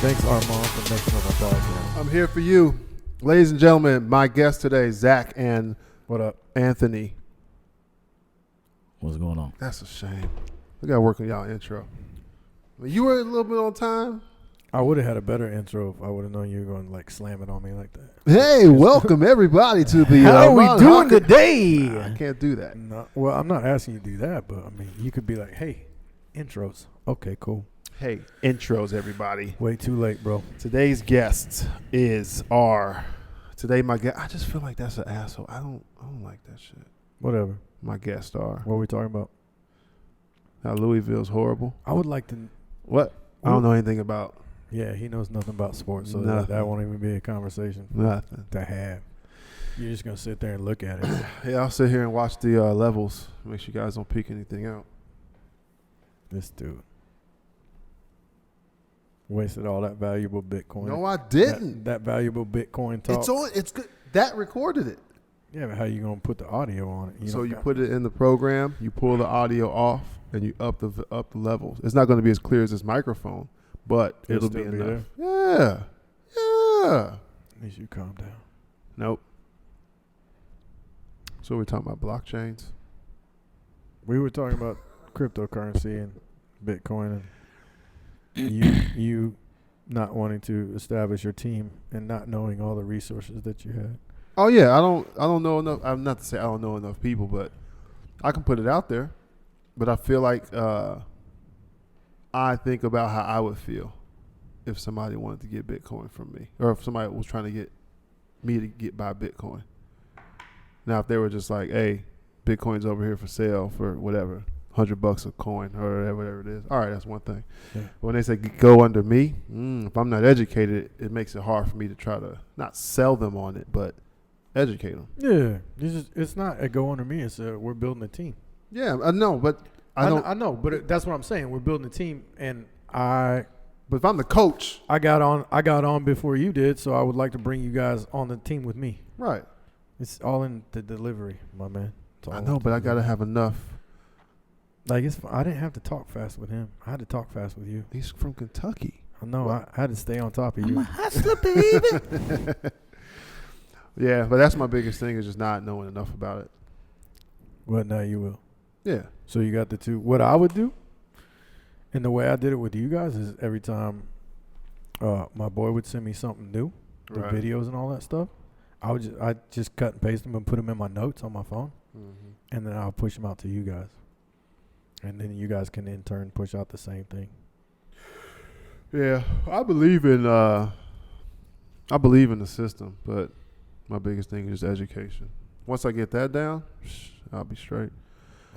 Thanks, Arman, for messing up my podcast. I'm here for you. Ladies and gentlemen, my guest today, Zach and What up? Anthony. What's going on? That's a shame. We got to work on y'all intro. You were a little bit on time. I would have had a better intro if I would have known you were going to like slam it on me like that. Hey, welcome everybody to the How are we Arman doing Hocker. today? I can't do that. No, well, I'm not asking you to do that, but I mean, you could be like, hey, intros. Okay, cool. Hey, intros, everybody. Way too late, bro. Today's guest today my guest. I just feel like that's an asshole. I don't like that shit. Whatever. My guest star. What are we talking about? How Louisville's horrible. I would like to. What? I don't know anything about Yeah, he knows nothing about sports, so Nothing. that won't even be a conversation nothing. to have. You're just going to sit there and look at it. Yeah, I'll sit here and watch the levels. Make sure you guys don't peek anything out. This dude wasted all that valuable Bitcoin. No, I didn't. That valuable Bitcoin talk. It's on. It's good. That recorded it. Yeah, but how you gonna put the audio on it? So you put it in the program. You pull the audio off, and you up the levels. It's not going to be as clear as this microphone, but it'll be still be enough. Yeah. At least you calm down. Nope. So we're talking about blockchains. We were talking about cryptocurrency and Bitcoin, and you not wanting to establish your team and not knowing all the resources that you had. Oh yeah, I don't know enough. I'm not to say I don't know enough people, but I can put it out there. But I feel like I think about how I would feel if somebody wanted to get Bitcoin from me, or if somebody was trying to get me to buy Bitcoin. Now, if they were just like, "Hey, Bitcoin's over here for sale for whatever, $100 a coin or whatever it is," all right, that's one thing. Yeah. But when they say go under me, if I'm not educated, it makes it hard for me to try to not sell them on it, but educate them. Yeah, it's not a go under me. It's we're building a team. Yeah, I know, but I know, but that's what I'm saying. We're building a team, and But if I'm the coach, I got on before you did, so I would like to bring you guys on the team with me. right? It's all in the delivery, my man. I know, but I gotta have enough. Like I didn't have to talk fast with him. I had to talk fast with you. He's from Kentucky. I know. I had to stay on top of I'm you. a hustler, baby. Yeah, but that's my biggest thing is just not knowing enough about it. Well, now you will. Yeah. So you got the two. What I would do, and the way I did it with you guys is every time my boy would send me something new, the Right. videos and all that stuff, I just cut and paste them and put them in my notes on my phone, and then I'll push them out to you guys, and then you guys can in turn push out the same thing. Yeah, I believe in the system, but my biggest thing is education. Once I get that down, I'll be straight.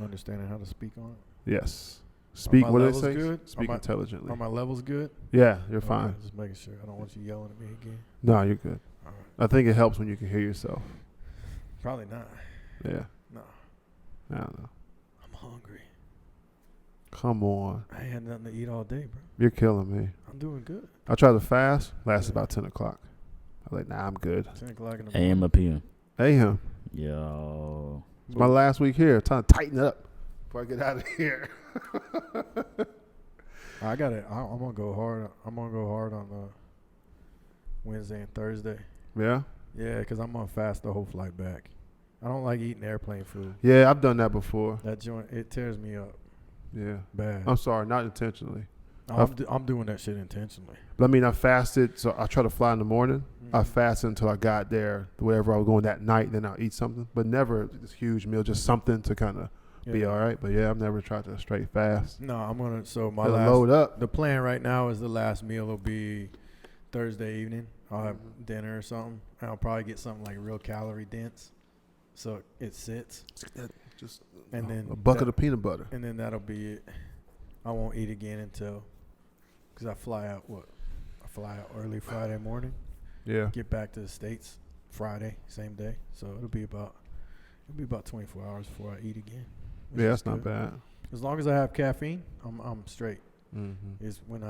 Understanding how to speak on it. Yes. Speak. my What do they levels say? good? Speak Are intelligently. my levels good? Yeah, you're Okay, fine. just making sure. I don't want you yelling at me again. No, you're good. All right. I think it helps when you can hear yourself. Probably not. Yeah. No. I don't know. I'm hungry. Come on. I ain't had nothing to eat all day, bro. You're killing me. I'm doing good. I tried to fast. Lasted about 10 o'clock. I was like, nah, I'm good. 10 o'clock in the AM morning. or PM? Hey, him. Yo. It's my last week here. Trying to tighten it up before I get out of here. I got it. I'm gonna go hard. I'm gonna go hard on Wednesday and Thursday. Yeah? Yeah, because I'm gonna fast the whole flight back. I don't like eating airplane food. Yeah, I've done that before. That joint, it tears me up Yeah. bad. I'm sorry, not intentionally. I'm doing that shit intentionally. But I mean, I fasted, so I try to fly in the morning. I Mhm. fasted until I got there, wherever I was going that night, then I'll eat something. But never this huge meal, just something to kind of be all right. But yeah, I've never tried to straight fast. No, I'm gonna. So my Gotta last load up. The plan right now is the last meal will be Thursday evening. I'll have Mm-hmm. dinner or something. And I'll probably get something like real calorie dense, so it sits. Just And then a bucket of peanut butter. And then that'll be it. I won't eat again until, because I fly out early Friday morning. Yeah. Get back to the States Friday, same day. So it'll be about 24 hours before I eat again. which Yeah, is that's not good. bad. As long as I have caffeine, I'm straight. Mm-hmm. Is when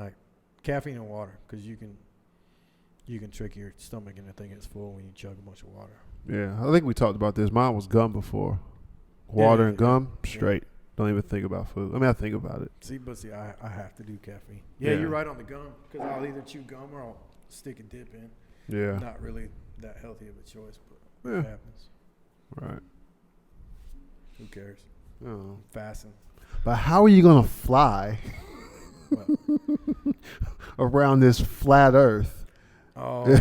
caffeine and water, because you can trick your stomach into thinking it's full when you chug a bunch of water. Yeah, I think we talked about this. Mine was gum before. Water and gum, straight. Don't even think about food. I mean, I think about it. See, I have to do caffeine. Yeah, you're right on the gum because I'll either chew gum or I'll stick a dip in. Yeah. Not really that healthy of a choice, but Yeah. it happens. Right. Who cares? Oh. Fasting. But how are you gonna fly What? around this flat Earth? Oh, you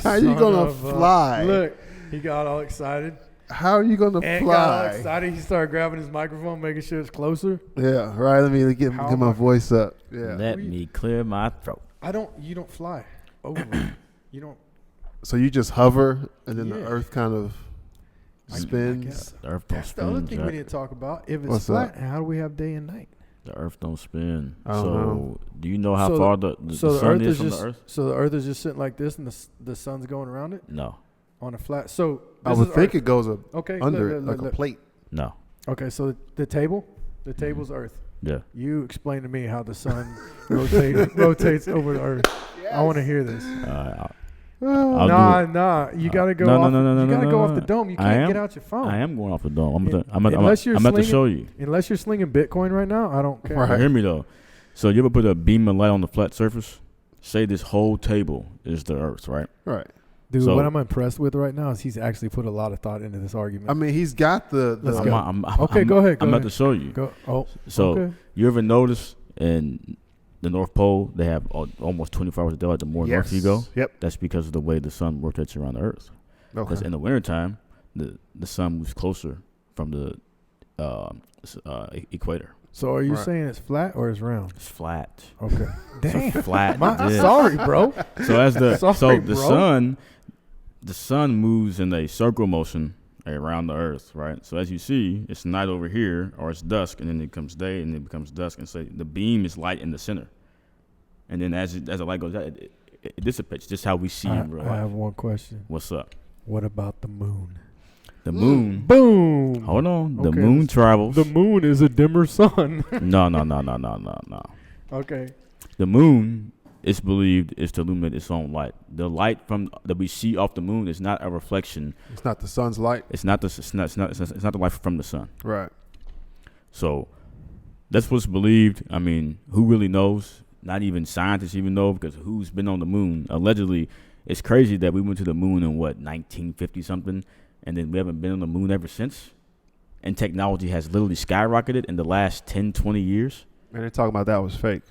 How you son gonna of a- fly? Look, he got all excited. How are you gonna And got all fly? excited. He started grabbing his microphone, making sure it's closer. Yeah. Right. Let me get How am my I- voice up. Yeah. Let me clear my throat. You don't fly over. You don't. So you just hover, and then the Yeah. Earth kind of I spins. guess. The Earth don't That's the other spin. thing we Jack. need to talk about. If it's What's flat, that? how do we have day and night? The Earth don't spin. I don't So know. do you know how So far the So the sun Earth is is from just the Earth? so the Earth is just sitting like this, and the sun's going around it No, on a flat. So I this would is think Earth. it goes Okay, under look, it like a plate. no. Okay, so the table's Earth. Yeah. You explain to me how the sun rotates over the Earth. I want to hear this. I'll do it. Nah. You gotta go. No, off, no, no, you no, gotta no, go no, off no. the dome. You I can't am- get out your phone. I am going off the dome. I'm about Unless to you're show you. Unless you're slinging Bitcoin right now, I don't care. Right. Hear me though. So you ever put a beam of light on the flat surface? Say this whole table is the Earth, right? Right. Dude, So- what I'm impressed with right now is he's actually put a lot of thought into this argument. I mean, he's got the. Let's the go. Okay, go ahead, go I'm about ahead. to show you. Go. Oh, So okay. you ever notice in the North Pole they have almost 24 hours of daylight? The more north you go, Yep. that's because of the way the sun rotates around the Earth. Because Okay. in the wintertime, the sun moves closer from the equator. So are you Right. saying it's flat or it's round? It's flat. Okay. Damn. It's flat. My, yeah. sorry, bro. So as the Sorry, the bro. sun moves in a circle motion around the Earth, right? So as you see, it's night over here, or it's dusk, and then it becomes day, and it becomes dusk, and so the beam is light in the center, and then as the light goes out, it dissipates. Just how we see in real I life. have one question. What's up? What about the moon? The moon. Boom. Hold on. The Okay, moon let's- travels. The moon is a dimmer sun. No. Okay. The moon is believed is to illuminate its own light. The light from that we see off the moon is not a reflection. It's not the sun's light. It's not the light from the sun. Right. So that's what's believed. I mean, who really knows? Not even scientists even know, because who's been on the moon? Allegedly, it's crazy that we went to the moon in 1950 something, and then we haven't been on the moon ever since. And technology has literally skyrocketed in the last 10, 20 years. And they're talking about that was fake.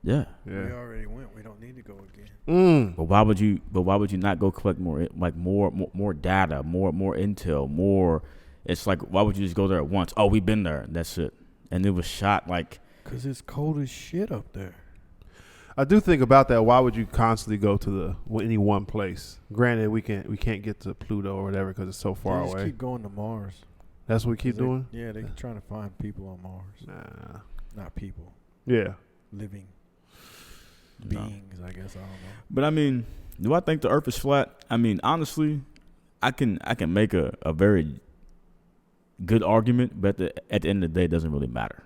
Yeah. We Yeah. already went. We don't need to go again. But why would you not go collect more data, more intel, more? It's like, why would you just go there at once? Oh, we've been there. That's it. And it was shot like. Because it's cold as shit up there. I do think about that. Why would you constantly go to any one place? Granted, we can't get to Pluto or whatever because it's so far They just away. keep going to Mars. That's what we keep doing. Yeah, they're trying to find people on Mars. Nah. Not people. Yeah. Living No. beings, I guess. I don't know. But I mean, do I think the Earth is flat? I mean, honestly, I can make a very good argument, but at the end of the day, it doesn't really matter,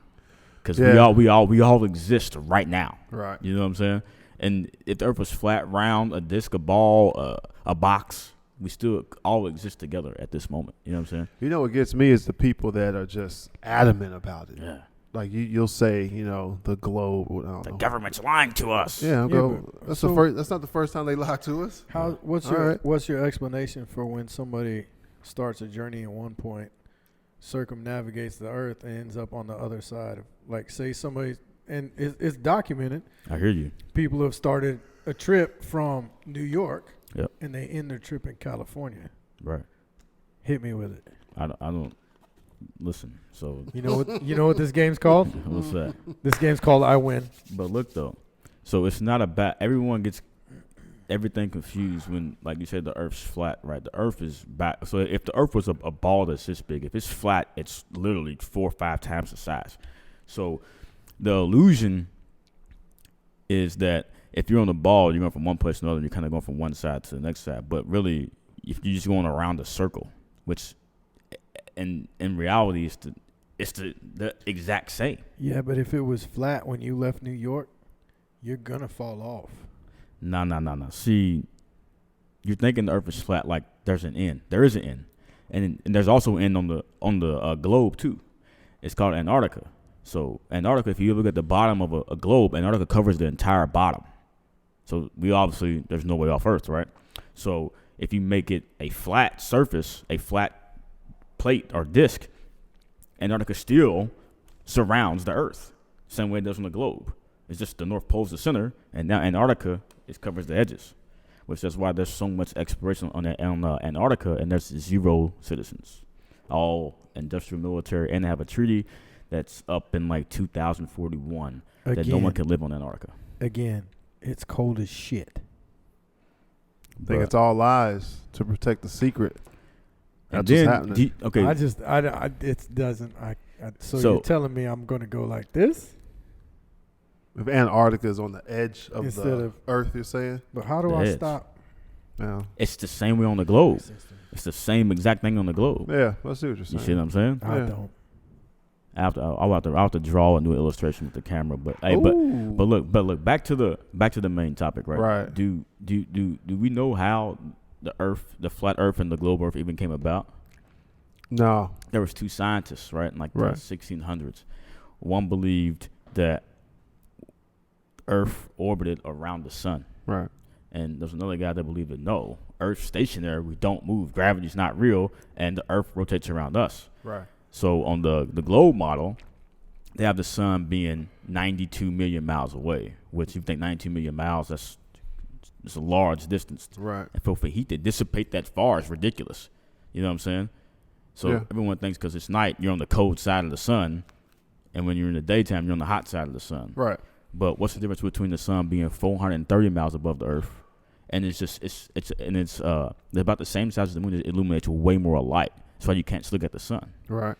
because we all exist right now. Right. You know what I'm saying? And if the Earth was flat, round, a disc, a ball, a box, we still all exist together at this moment. You know what I'm saying? You know what gets me is the people that are just adamant about it. Yeah. Like you'll say, the globe. I don't The know. government's lying to us. Yeah, I'll Yeah, go. but- That's so- the first. That's not the first time they lied to us. What's All your right. what's your explanation for when somebody starts a journey at one point, circumnavigates the Earth, and ends up on the other side of, like, say somebody, and it's documented. I hear you. People have started a trip from New York, Yep. and they end their trip in California. Right. Hit me with it. I don't listen. So You know what this game's called? what's that? This game's called I Win. But look though, so it's not about everyone gets everything confused when, like you said, the Earth's flat, right? The Earth is back. So if the Earth was a ball that's this big, if it's flat, it's literally 4 or 5 times the size. So the illusion is that if you're on the ball, you're going from one place to another, and you're kind of going from one side to the next side. But really, if you're just going around a circle, which in reality it's the exact same. Yeah, but if it was flat when you left New York, you're gonna fall off. No. See, you're thinking the Earth is flat like there's an end. There is an end. and there's also an end on the globe too. It's called Antarctica. So Antarctica, if you look at the bottom of a globe, Antarctica covers the entire bottom. So there's no way off Earth, right? So if you make it a flat surface, a flat plate or disc, Antarctica still surrounds the Earth, same way it does on the globe. It's just the North Pole's the center, and now Antarctica covers the edges, which is why there's so much exploration on Antarctica, and there's 0 citizens, all industrial military, and they have a treaty that's up in like 2041 that no one can live on Antarctica. Again, it's cold as shit. I think it's all lies to protect the secret. And That's then, what's happening. It doesn't. So you're telling me I'm going to go like this? If Antarctica is on the edge of Instead the of Earth, you're saying? But how do The I edge. stop? Yeah. It's the same way on the globe. It's the same exact thing on the globe. Yeah, I see what you're You saying. see what I'm saying? I Yeah. don't. I'll have to draw a new illustration with the camera, but hey, but look back to the main topic, right? Right. Do we know how the flat Earth and the globe Earth even came about? No. There was 2 scientists, right, in like Right. the 1600s. One believed that Earth orbited around the sun, Right. and there's another guy that believed that no, Earth's stationary, we don't move, gravity's not real, and the Earth rotates around us. Right. So on the globe model, they have the sun being 92 million miles away, which if you think 92 million miles, that's a large distance. Right. And for heat to dissipate that far is ridiculous. You know what I'm saying? So Yeah. everyone thinks because it's night, you're on the cold side of the sun, and when you're in the daytime, you're on the hot side of the sun. Right. But what's the difference between the sun being 430 miles above the Earth, and it's about the same size as the moon? It illuminates way more light. That's why you can't just look at the sun. Right.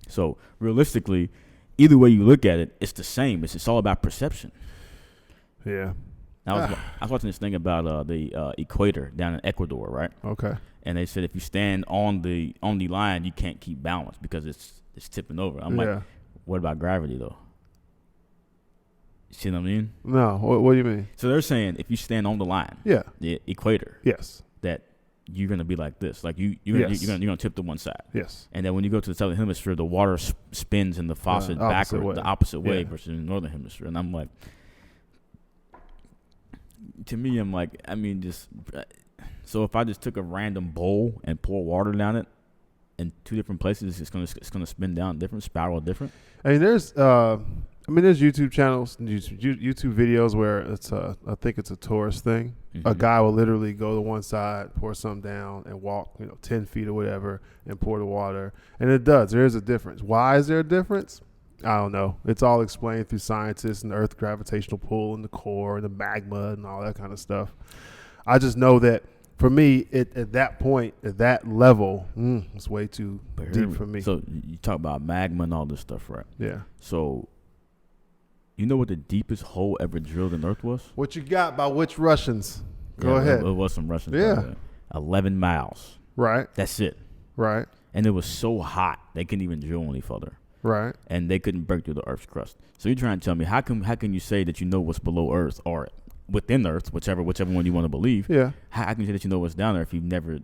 So realistically, either way you look at it, it's the same. It's all about perception. Yeah. I was watching this thing about the equator down in Ecuador, right? Okay. And they said if you stand on the line, you can't keep balance because it's tipping over. I'm like, what about gravity though? You see what I mean? No. What do you mean? So they're saying if you stand on the line, Yeah. the equator, Yes. that you're gonna be like this, like you're gonna tip to one side. Yes. And then when you go to the southern hemisphere, the water spins in the faucet backward, the opposite way versus in the northern hemisphere. And I'm like, to me, I'm like, I mean, just so if I just took a random bowl and pour water down it in 2 different places, it's gonna spin down different, spiral different. I mean, there's YouTube channels, YouTube videos where it's I think it's a tourist thing. Mm-hmm. A guy will literally go to one side, pour some down, and walk 10 feet or whatever, and pour the water. And it does. There is a difference. Why is there a difference? I don't know. It's all explained through scientists and the Earth gravitational pull and the core and the magma and all that kind of stuff. I just know that for me, at that point, at that level, it's way too deep for me. So you talk about magma and all this stuff, right? Yeah. So you know what the deepest hole ever drilled in Earth was? What you got by which Russians? Go ahead. It was some Russians. Yeah. 11 miles. Right. That's it. Right. And it was so hot they couldn't even drill any further. Right. And they couldn't break through the Earth's crust. So you're trying to tell me how can you say that you know what's below Earth or within Earth, whichever one you want to believe? Yeah. How can you say that you know what's down there if you've never?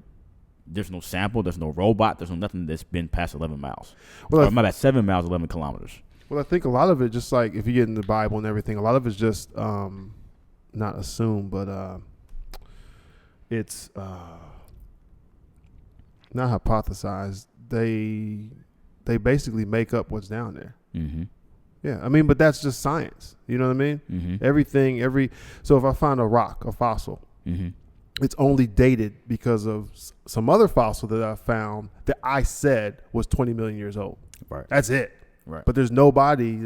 There's no sample. There's no robot. There's nothing that's been past 11 miles. Well, My bad, 7 miles, 11 kilometers. Well, I think a lot of it, just like if you get in the Bible and everything, a lot of it's just not assumed, but it's not hypothesized. They basically make up what's down there. Mm-hmm. Yeah, I mean, but that's just science. You know what I mean? Mm-hmm. So if I find a rock, a fossil, Mm-hmm. it's only dated because of some other fossil that I found that I said was 20 million years old. Right. That's it. Right. But there's nobody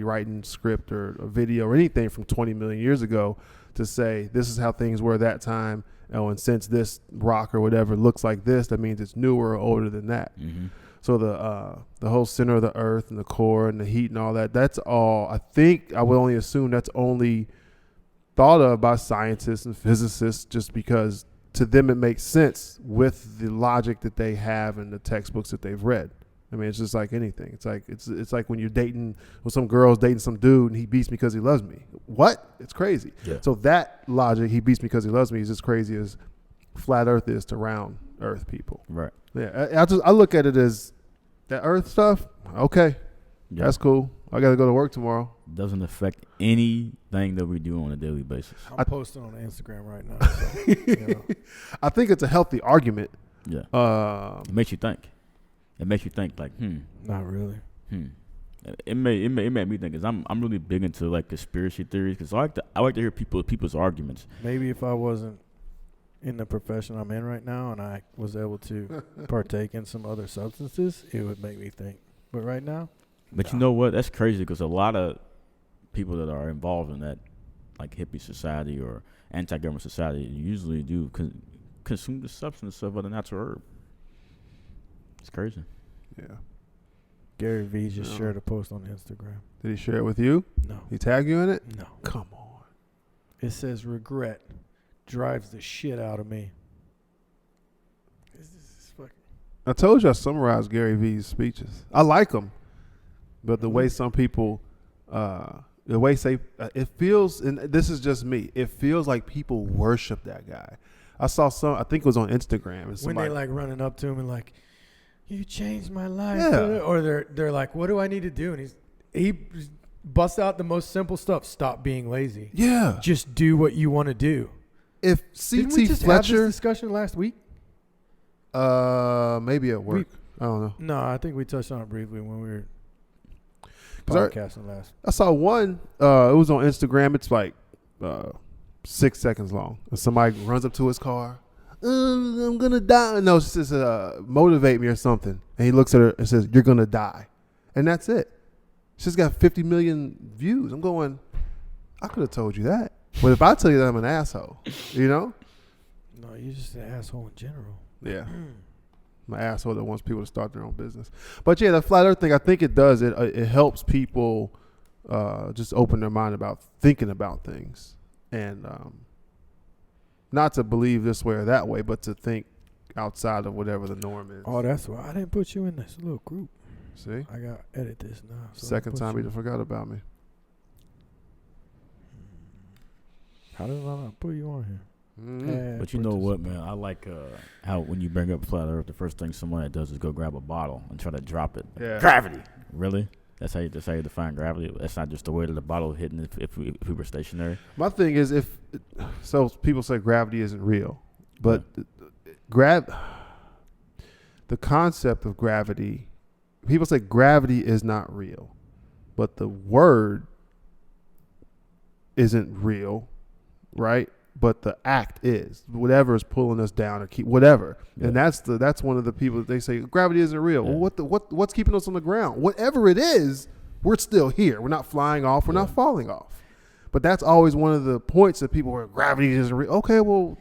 writing script or a video or anything from 20 million years ago to say this is how things were that time. Oh, and since this rock or whatever looks like this, that means it's newer or older than that. Mm-hmm. So the whole center of the Earth and the core and the heat and all that, that's all. I think I would only assume that's only thought of by scientists and physicists just because to them it makes sense with the logic that they have in the textbooks that they've read. I mean, it's just like anything. It's like when you're dating, when some girl's dating some dude and he beats me because he loves me. What? It's crazy. Yeah. So that logic, he beats me because he loves me, is as crazy as flat Earth is to round Earth people. Right. Yeah, I look at it as that Earth stuff. Okay, that's cool. I got to go to work tomorrow. Doesn't affect anything that we do on a daily basis. I'm posting on Instagram right now. So, I think it's a healthy argument. Yeah. It makes you think. It makes you think like, Not really. It made me think, because I'm really big into like conspiracy theories, because I like to hear people's arguments. Maybe if I wasn't in the profession I'm in right now and I was able to partake in some other substances, it would make me think. But right now, but you know what? That's crazy, because a lot of people that are involved in that, like hippie society or anti-government society, usually do consume the substance of a natural herb. It's crazy. Yeah. Gary Vee just shared a post on Instagram. Did he share it with you? No. He tagged you in it? No. Come on. It says regret drives the shit out of me. This is fucking. I told you I summarized Gary Vee's speeches. I like them, but the way some people, it feels, and this is just me, it feels like people worship that guy. I saw I think it was on Instagram. And when they like running up to him and like, you changed my life. Yeah. Or they're like, what do I need to do? And he busts out the most simple stuff. Stop being lazy. Yeah. Just do what you want to do. If Didn't we C.T. just Fletcher, have this discussion last week? maybe at work. I don't know. No, I think we touched on it briefly when we were 'Cause podcasting last. I saw one. It was on Instagram. It's like 6 seconds long. And somebody runs up to his car. I'm gonna die. No, she says motivate me or something. And he looks at her and says, "You're gonna die," and that's it. She's got 50 million views. I'm going, I could have told you that. But if I tell you that I'm an asshole, you know? No, you're just an asshole in general. Yeah. I'm an asshole that wants people to start their own business. But yeah, the flat earth thing, I think it does. It helps people just open their mind about thinking about things. And not to believe this way or that way, but to think outside of whatever the norm is. Oh, that's why I didn't put you in this little group. See? I got to edit this now. So Second time you forgot about me. How did I not put you on here? Mm-hmm. But you know what, man? I like how when you bring up flat earth, the first thing somebody does is go grab a bottle and try to drop it. Yeah. Gravity. Really? That's how you define gravity? That's not just the weight of the bottle hitting if we were stationary? My thing is so people say gravity isn't real. But the concept of gravity, people say gravity is not real. But the word isn't real, right? But the act is. Whatever is pulling us down or keep whatever. Yeah. And that's one of the people that they say gravity isn't real. Yeah. Well, what's keeping us on the ground? Whatever it is, we're still here. We're not flying off. We're not falling off. But that's always one of the points that people where gravity isn't real. Okay, well,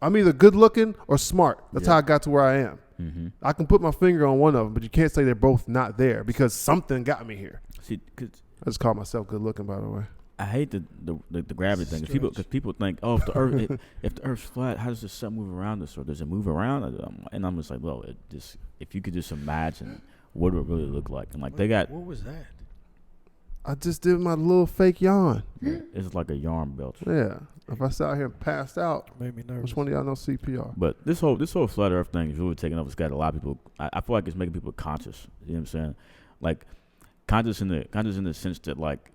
I'm either good looking or smart. That's how I got to where I am. Mm-hmm. I can put my finger on one of them, but you can't say they're both not there because something got me here. See, I just call myself good looking, by the way. I hate the gravity thing because people think, oh, if the Earth's flat, how does the sun move around us, or does it move around? And I'm just like, well, if you could just imagine what it would really look like, and like what was that? I just did my little fake yawn. It's like a yarn belt. Yeah. If I sat out here and passed out, made me nervous. Which one of y'all know CPR? But this whole flat Earth thing is really taking over. It's got a lot of people. I feel like it's making people conscious. You know what I'm saying? Like conscious in the sense that like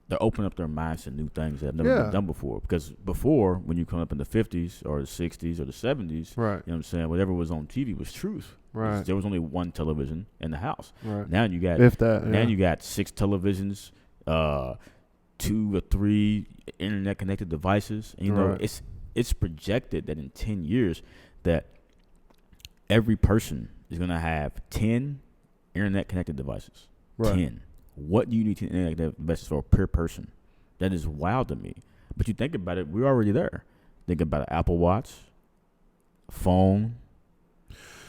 they're opening up their minds to new things that have never been done before. Because before, when you come up in the 50s or the 60s or the 70s, right. You know what I'm saying? Whatever was on TV was truth. Right. There was only one television in the house. Right. Now you got you got 6 televisions, 2 or 3 internet connected devices. And, you know, it's projected that in 10 years that every person is going to have 10 internet connected devices. Right. 10. What do you need to internet devices for per person? That is wild to me. But you think about it, we're already there. Think about an Apple Watch, a phone,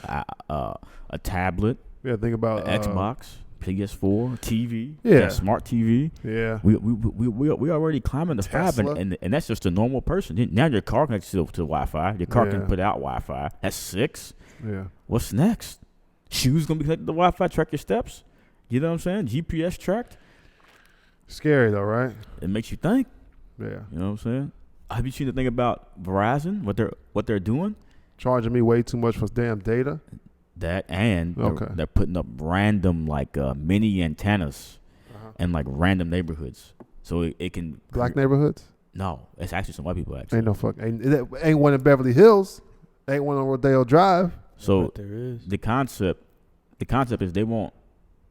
a tablet. Yeah, think about Xbox, PS4, TV, smart TV. Yeah, we already climbing the Tesla. 5, and that's just a normal person. Now your car connects to Wi-Fi. Your car can put out Wi-Fi. That's 6. Yeah. What's next? Shoes gonna be connected to Wi-Fi. Track your steps. You know what I'm saying? GPS tracked. Scary though, right? It makes you think. Yeah. You know what I'm saying? Have you seen the thing about Verizon? What they're doing? charging me way too much for damn data. That and they're putting up random like mini antennas in like random neighborhoods, so it can black neighborhoods. No, it's actually some white people. Actually, Ain't no fuck. Ain't one in Beverly Hills. Ain't one on Rodeo Drive. So But there is. the concept is they won't.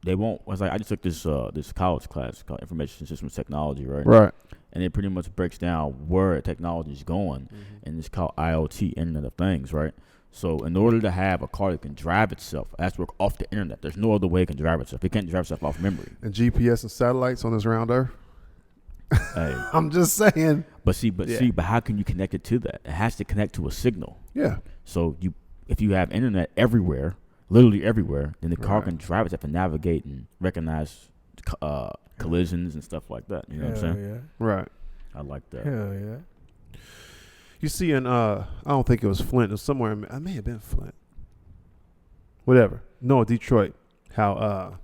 It's like I just took this college class called Information Systems Technology, right? Right. And it pretty much breaks down where technology is going, and it's called IoT, Internet of Things, right? So in order to have a car that can drive itself, it has to work off the internet. There's no other way it can drive itself. It can't drive itself off memory. And GPS and satellites on this round Earth. Hey. I'm just saying. But how can you connect it to that? It has to connect to a signal. Yeah. So if you have internet everywhere, literally everywhere, then the car can drive itself and navigate and recognize collisions and stuff like that. You know what I'm saying? Yeah. Right. I like that. Hell yeah. You see in I don't think it was Flint. It was somewhere. I may have been Flint. Whatever. No, Detroit. How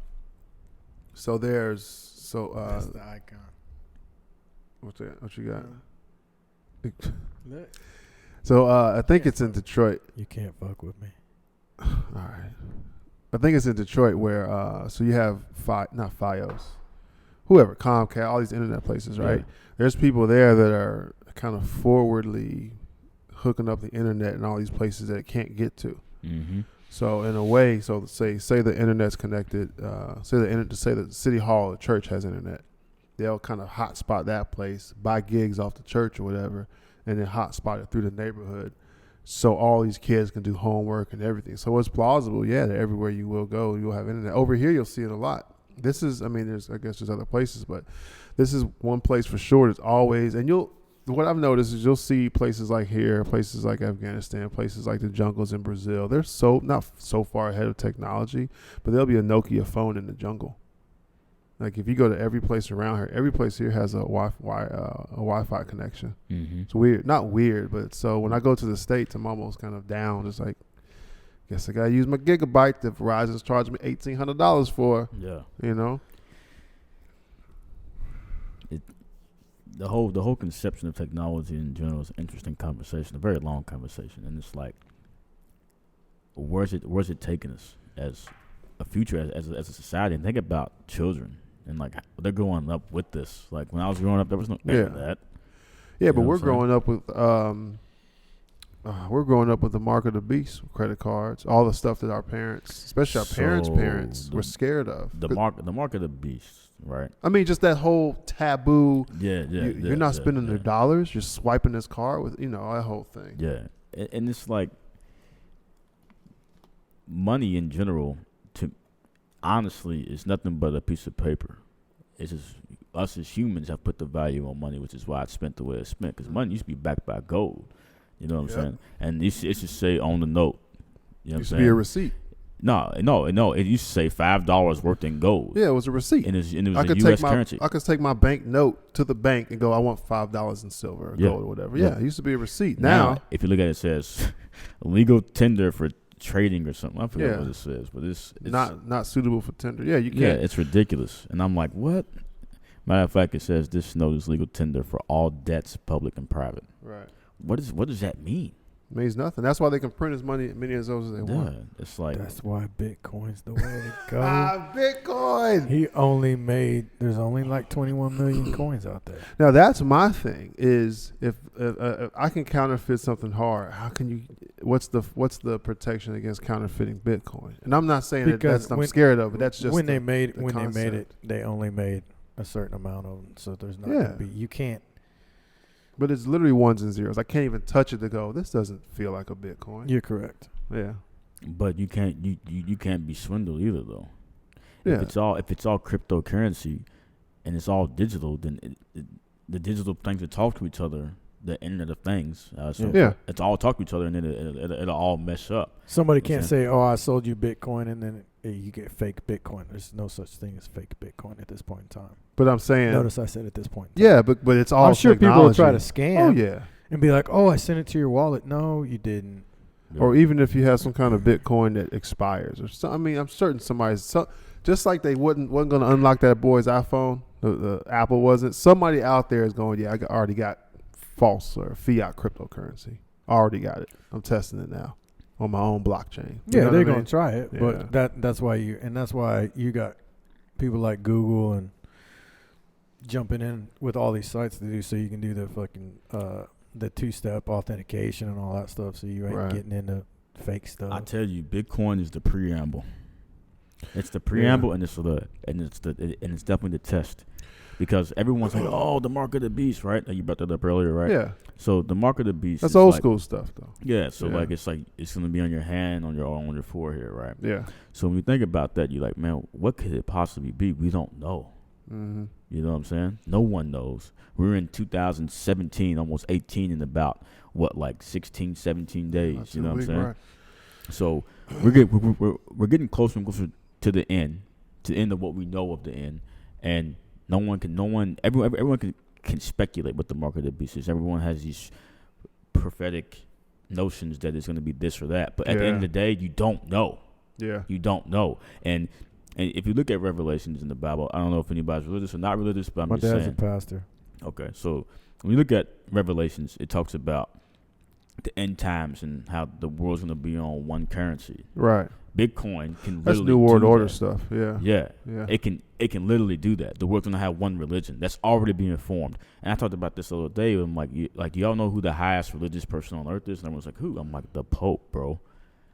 so there's That's the icon. what's that? What you got? Look. So I think it's in Detroit. You can't fuck with me. All right. I think it's in Detroit where so you have not Fios, whoever, Comcast, all these internet places, right? Yeah. There's people there that are kind of forwardly hooking up the internet in all these places that it can't get to. Mm-hmm. So in a way, so say the internet's connected. Say the city hall or church has internet. They'll kind of hotspot that place, buy gigs off the church or whatever, and then hotspot it through the neighborhood. So all these kids can do homework and everything. So it's plausible, that everywhere you will go, you'll have internet. Over here, you'll see it a lot. This is, I guess there's other places, but this is one place for sure. It's always, and what I've noticed is you'll see places like here, places like Afghanistan, places like the jungles in Brazil. They're not so far ahead of technology, but there'll be a Nokia phone in the jungle. Like if you go to every place around here, every place here has a Wi-Fi connection. Mm-hmm. It's weird, not weird, but so when I go to the States, I'm almost kind of down. It's like, guess I gotta use my gigabyte that Verizon's charging me $1,800 for. Yeah. You know. The whole conception of technology in general is an interesting conversation, a very long conversation, and it's like, where's it taking us as a future, as a society? And think about children and like they're growing up with this. Like when I was growing up, there was no that. Yeah, but we're growing up with the mark of the beast, credit cards, all the stuff that our parents, especially our parents, were scared of. The mark of the beast. Right. I mean, just that whole taboo. You're not spending their dollars. You're swiping this card with, that whole thing. Yeah. And it's like money in general, honestly, is nothing but a piece of paper. It's just us as humans have put the value on money, which is why it's spent the way it's spent. Because money used to be backed by gold. You know what I'm saying? And it should say on the note. You know what I'm saying? It used to be a receipt. No. It used to say $5 worth in gold. Yeah, it was a receipt. And it was a U.S. currency. I could take my bank note to the bank and go, I want $5 in silver or gold or whatever. Yeah, it used to be a receipt. Now, if you look at it, it says legal tender for trading or something. I forget what it says, but it's not suitable for tender. Yeah, you can't. Yeah, it's ridiculous. And I'm like, what? Matter of fact, it says this note is legal tender for all debts, public and private. Right. What does that mean? It means nothing. That's why they can print as many of those as they want. It's like that's why Bitcoin's the way to go. Bitcoin. There's only like 21 million coins out there. Now that's my thing. Is if I can counterfeit something hard, how can you? What's the protection against counterfeiting Bitcoin? And I'm not saying I'm scared of it. That's just they made it. They only made a certain amount of them, so there's not going to be. You can't. But it's literally ones and zeros. I can't even touch it to go, this doesn't feel like a Bitcoin. You're correct. Yeah. But you can't be swindled either though. Yeah. If it's all cryptocurrency and it's all digital, then the digital things that talk to each other, the Internet of Things, it's all talk to each other, and then it'll all mess up. Somebody can't say, "Oh, I sold you Bitcoin," and then you get fake Bitcoin. There's no such thing as fake Bitcoin at this point in time. But I'm saying, notice I said at this point. Yeah, but it's all. I'm sure technology. people will try to scam. Oh yeah, and be like, "Oh, I sent it to your wallet." No, you didn't. Yeah. Or even if you have some kind of Bitcoin that expires, or so, I'm certain just like they wasn't going to unlock that boy's iPhone. The Apple wasn't. Somebody out there is going, yeah, I already got false or fiat cryptocurrency. I already got it. I'm testing it now on my own blockchain. You Yeah, know they're what I gonna mean? try it, Yeah. but that's why you got people like Google and jumping in with all these sites to do so you can do the fucking the 2-step authentication and all that stuff, so you ain't Right. getting into fake stuff. I tell you, Bitcoin is the preamble. It's the preamble, and it's definitely the test, because everyone's like, "Oh, the mark of the beast," right? You brought that up earlier, right? Yeah. So the mark of the beast. That's is old like, school stuff, though. Yeah. So Yeah. it's gonna be on your hand, on your forehead, right? Yeah. So when you think about that, you're like, man, what could it possibly be? We don't know. Mm-hmm. You know what I'm saying? No one knows. We're in 2017, almost 18, in about like 16, 17 days. You know what I'm saying? Right. So we're getting closer and closer to the end of what we know of the end, and everyone can speculate what the mark of the beast is. Everyone has these prophetic notions that it's going to be this or that, but at the end of the day, you don't know. Yeah. You don't know. And if you look at Revelations in the Bible, I don't know if anybody's religious or not religious, but My I'm just dad's saying. a pastor. Okay, so when you look at Revelations, it talks about the end times and how the world's going to be on one currency. Right. Bitcoin can That's literally New World do Order that. stuff. Yeah. Yeah. Yeah. It can literally do that. The world's going to have one religion. That's already being formed. And I talked about this the other day. I'm like, y'all know who the highest religious person on earth is? And everyone's like, who? I'm like, the Pope, bro.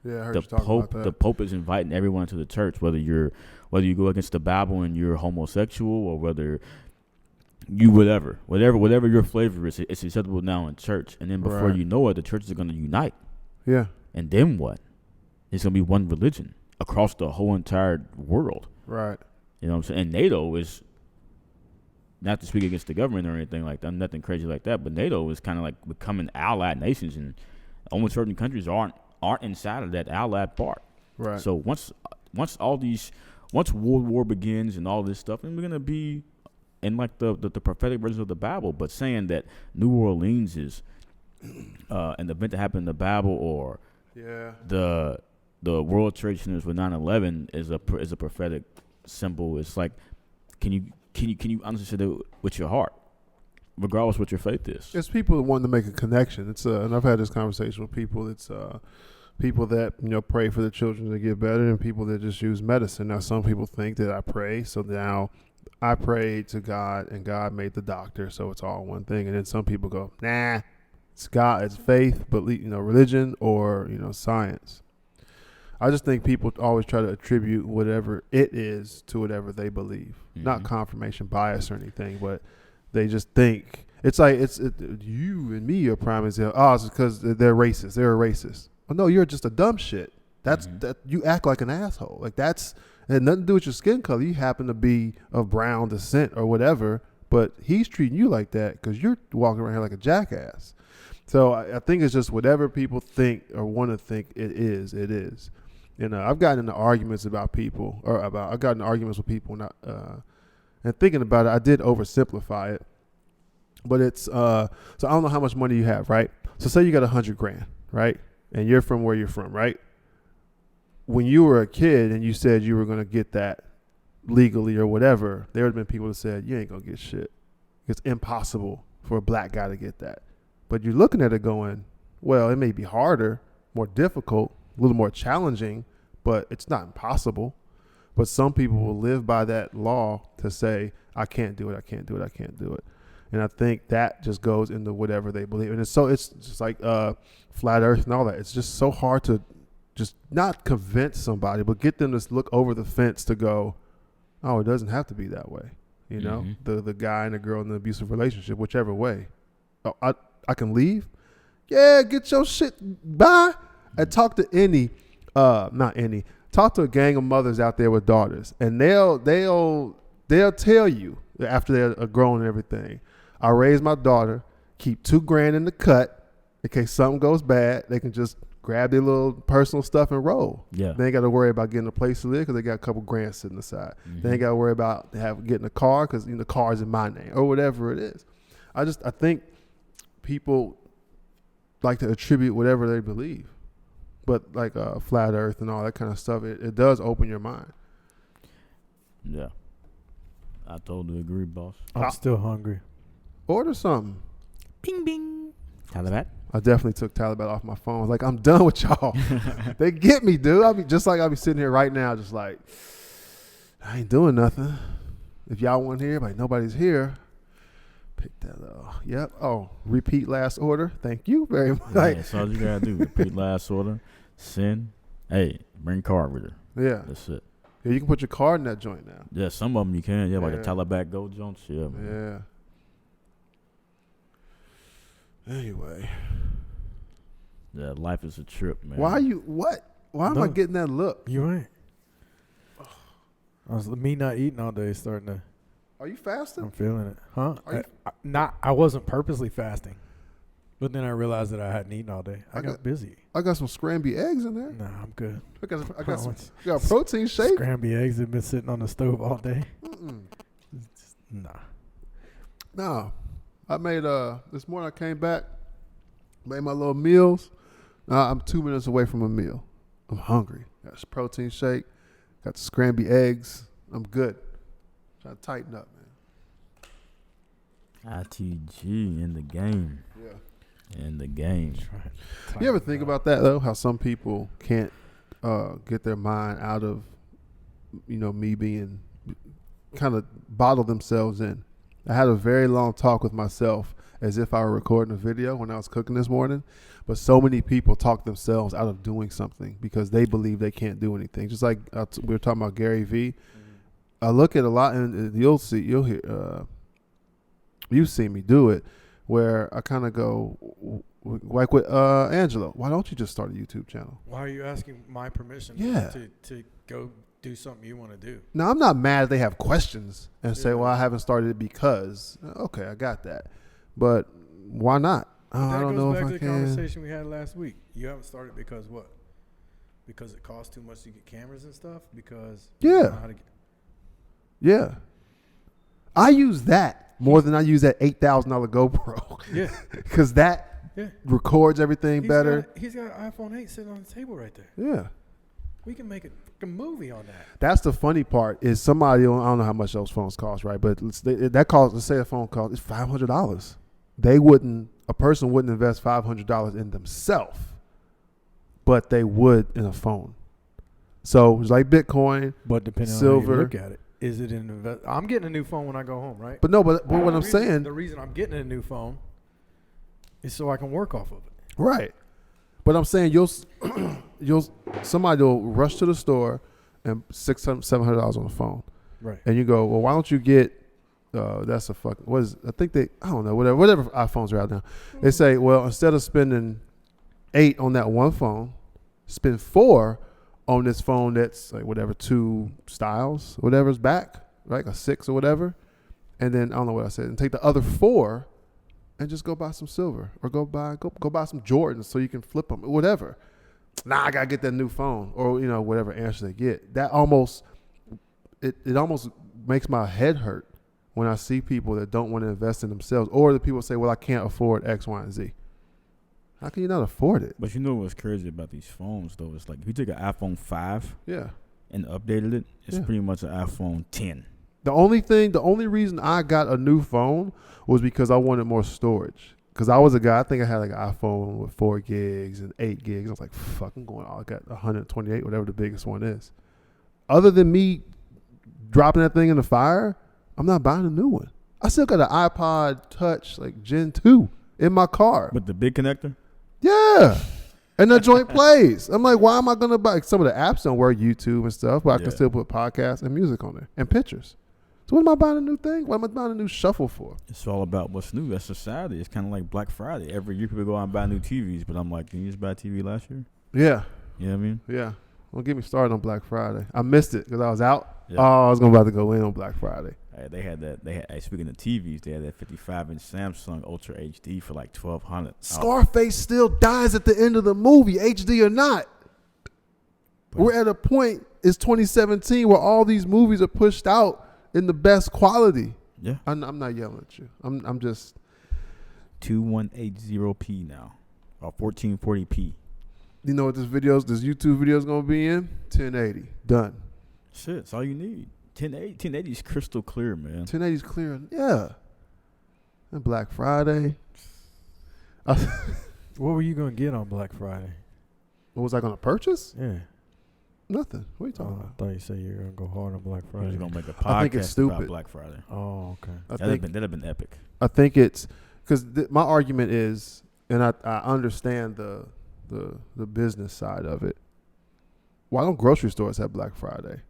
Yeah, I heard The you talking Pope, about that. the Pope is inviting everyone to the church, whether you go against the Bible and you're homosexual, or whether you whatever your flavor is, it's acceptable now in church. And then before Right. you know it, the church is going to unite. Yeah. And then what? It's going to be one religion across the whole entire world. Right. You know what I'm saying? And NATO is, not to speak against the government or anything like that, nothing crazy like that, but NATO is kind of like becoming allied nations, and only certain countries aren't inside of that allied part. Right. So once World War begins and all this stuff, and we're gonna be in like the prophetic version of the Bible, but saying that New Orleans is an event that happened in the Bible, or yeah. the World Trade Centers with 9/11 is a prophetic symbol. It's like, can you honestly say that with your heart, regardless what your faith is? It's people that want to make a connection. It's and I've had this conversation with people. It's people that pray for the children to get better, and people that just use medicine. Now, some people think that I pray, so now I prayed to God, and God made the doctor, so it's all one thing. And then some people go, nah, it's God, it's faith, but religion or science. I just think people always try to attribute whatever it is to whatever they believe. Mm-hmm. Not confirmation bias or anything, but they just think it's like you and me are prime example. Oh, it's because they're racist. They're a racist. Oh no, you're just a dumb shit. That's that you act like an asshole. Like it had nothing to do with your skin color. You happen to be of brown descent or whatever, but he's treating you like that because you're walking around here like a jackass. So I think it's just whatever people think or want to think it is. It is. And I've gotten into arguments I've gotten arguments with people, and thinking about it, I did oversimplify it. But it's so I don't know how much money you have, right? So say you got $100,000, right? And you're from where you're from, right? When you were a kid and you said you were going to get that legally or whatever, there would have been people that said, you ain't going to get shit. It's impossible for a black guy to get that. But you're looking at it going, well, it may be harder, more difficult, a little more challenging, but it's not impossible. But some people will live by that law to say, I can't do it, I can't do it, I can't do it. And I think that just goes into whatever they believe. And it's just like flat earth and all that. It's just so hard to just not convince somebody, but get them to look over the fence to go, oh, it doesn't have to be that way. The guy and the girl in an abusive relationship, whichever way. Oh, I can leave? Yeah, get your shit, bye. And talk to talk to a gang of mothers out there with daughters, and they'll tell you after they're grown and everything, I raised my daughter, keep $2,000 in the cut in case something goes bad. They can just grab their little personal stuff and roll. Yeah. They ain't got to worry about getting a place to live because they got a couple grand sitting aside. Mm-hmm. They ain't got to worry about getting a car because the car's in my name or whatever it is. I think people like to attribute whatever they believe. But like flat earth and all that kind of stuff, it does open your mind. Yeah. I totally agree, boss. I'm still hungry. Order something. Bing, bing. Talibat. I definitely took Taliban off my phone. I was like, I'm done with y'all. They get me, dude. I'll be sitting here right now, just like, I ain't doing nothing. If y'all weren't here, but nobody's here. Pick that up. Yep. Oh, repeat last order. Thank you very much. Yeah, that's all you gotta do. Repeat last order. Send. Hey, bring card reader. Yeah. That's it. Yeah, you can put your card in that joint now. Yeah, some of them you can. Yeah, like Yeah. a Taliban Go joints. Yeah, man. Yeah. Anyway. Yeah, life is a trip, man. Why am I getting that look? You ain't. Me not eating all day is starting to. Are you fasting? I'm feeling it, huh? Are you- I wasn't purposely fasting, but then I realized that I hadn't eaten all day. I got busy. I got some scrambled eggs in there. Nah, I'm good. I got a protein shake. Scrambled eggs have been sitting on the stove all day. Mm-mm. Nah. No. I made this morning I came back, made my little meals. Now I'm 2 minutes away from a meal. I'm hungry. Got a protein shake, got the scrambled eggs. I'm good. Trying to tighten up, man. ITG in the game. Yeah. In the game. You ever think about that though? How some people can't get their mind out of, me being kind of bottle themselves in. I had a very long talk with myself as if I were recording a video when I was cooking this morning. But so many people talk themselves out of doing something because they believe they can't do anything. Just like we were talking about Gary Vee. I look at a lot, and you'll hear, you've seen me do it, where I kind of go, like with Angelo, why don't you just start a YouTube channel? Why are you asking my permission to go do something you want to do? Now, I'm not mad if they have questions and say, well, I haven't started it because, okay, I got that. But why not? I don't know if I can. That goes back to the conversation we had last week. You haven't started because what? Because it costs too much to get cameras and stuff? Because you don't know how to get. Yeah. I use that more than I use that $8,000 GoPro. Yeah. Because that records everything better. He's got an iPhone 8 sitting on the table right there. Yeah. We can make a fucking movie on that. That's the funny part is somebody, I don't know how much those phones cost, right? But let's say a phone cost, it's $500. A person wouldn't invest $500 in themselves, but they would in a phone. So it's like Bitcoin, but depending silver. on how you look at it, is it an invest? I'm getting a new phone when I go home, right? But what I'm saying, the reason I'm getting a new phone is so I can work off of it. Right. But I'm saying somebody will rush to the store and $600-$700 on the phone. Right. And you go, well, why don't you get that's a fucking I don't know, whatever iPhones are out now. They say, well, instead of spending $8 on that one phone, spend $4 on this phone that's like whatever 2 styles, whatever's back, right? A 6 or whatever. And then I don't know what I said. And take the other $4 and just go buy some silver or go buy some Jordans so you can flip them, whatever. I gotta get that new phone or whatever answer they get. That almost it almost makes my head hurt when I see people that don't want to invest in themselves, or the people say, well, I can't afford X, Y, and Z. How can you not afford it? But you know what's crazy about these phones, though? It's like if you take an iPhone 5 and updated it, it's pretty much an iPhone 10. The only reason I got a new phone was because I wanted more storage. Because I was a guy, I think I had like an iPhone with 4 gigs and 8 gigs. I was like, fuck, I'm going all. I got 128, whatever the biggest one is. Other than me dropping that thing in the fire, I'm not buying a new one. I still got an iPod Touch, like Gen 2, in my car. But the big connector? Yeah. And the joint plays. I'm like, why am I going to buy? Some of the apps don't work, YouTube and stuff, but I can still put podcasts and music on there and pictures. So what am I buying a new thing? What am I buying a new shuffle for? It's all about what's new. That's society. It's kind of like Black Friday. Every year people go out and buy new TVs, but I'm like, didn't you just buy a TV last year? Yeah. You know what I mean? Yeah. Don't get me started on Black Friday. I missed it because I was out. Yeah. Oh, I was about to go in on Black Friday. They had speaking of TVs, they had that 55-inch Samsung Ultra HD for like $1,200. Scarface still dies at the end of the movie, HD or not. We're at a point, it's 2017, where all these movies are pushed out in the best quality. Yeah. I'm not yelling at you. I'm just 2180p now, or 1440p. You know what this YouTube video is gonna be in? 1080. Done. Shit, that's all you need. 1080 is crystal clear, man. 1080 is clear. Yeah. And Black Friday. What were you gonna get on Black Friday? What was I going to purchase? Yeah. Nothing. What are you talking I about? thought you said you were gonna go hard on Black He Friday. was gonna make a I think it's podcast about stupid. Black Friday. Oh, okay. That'd have been epic. I think it's because my argument is, and I understand the business side of it. Why don't grocery stores have Black Friday?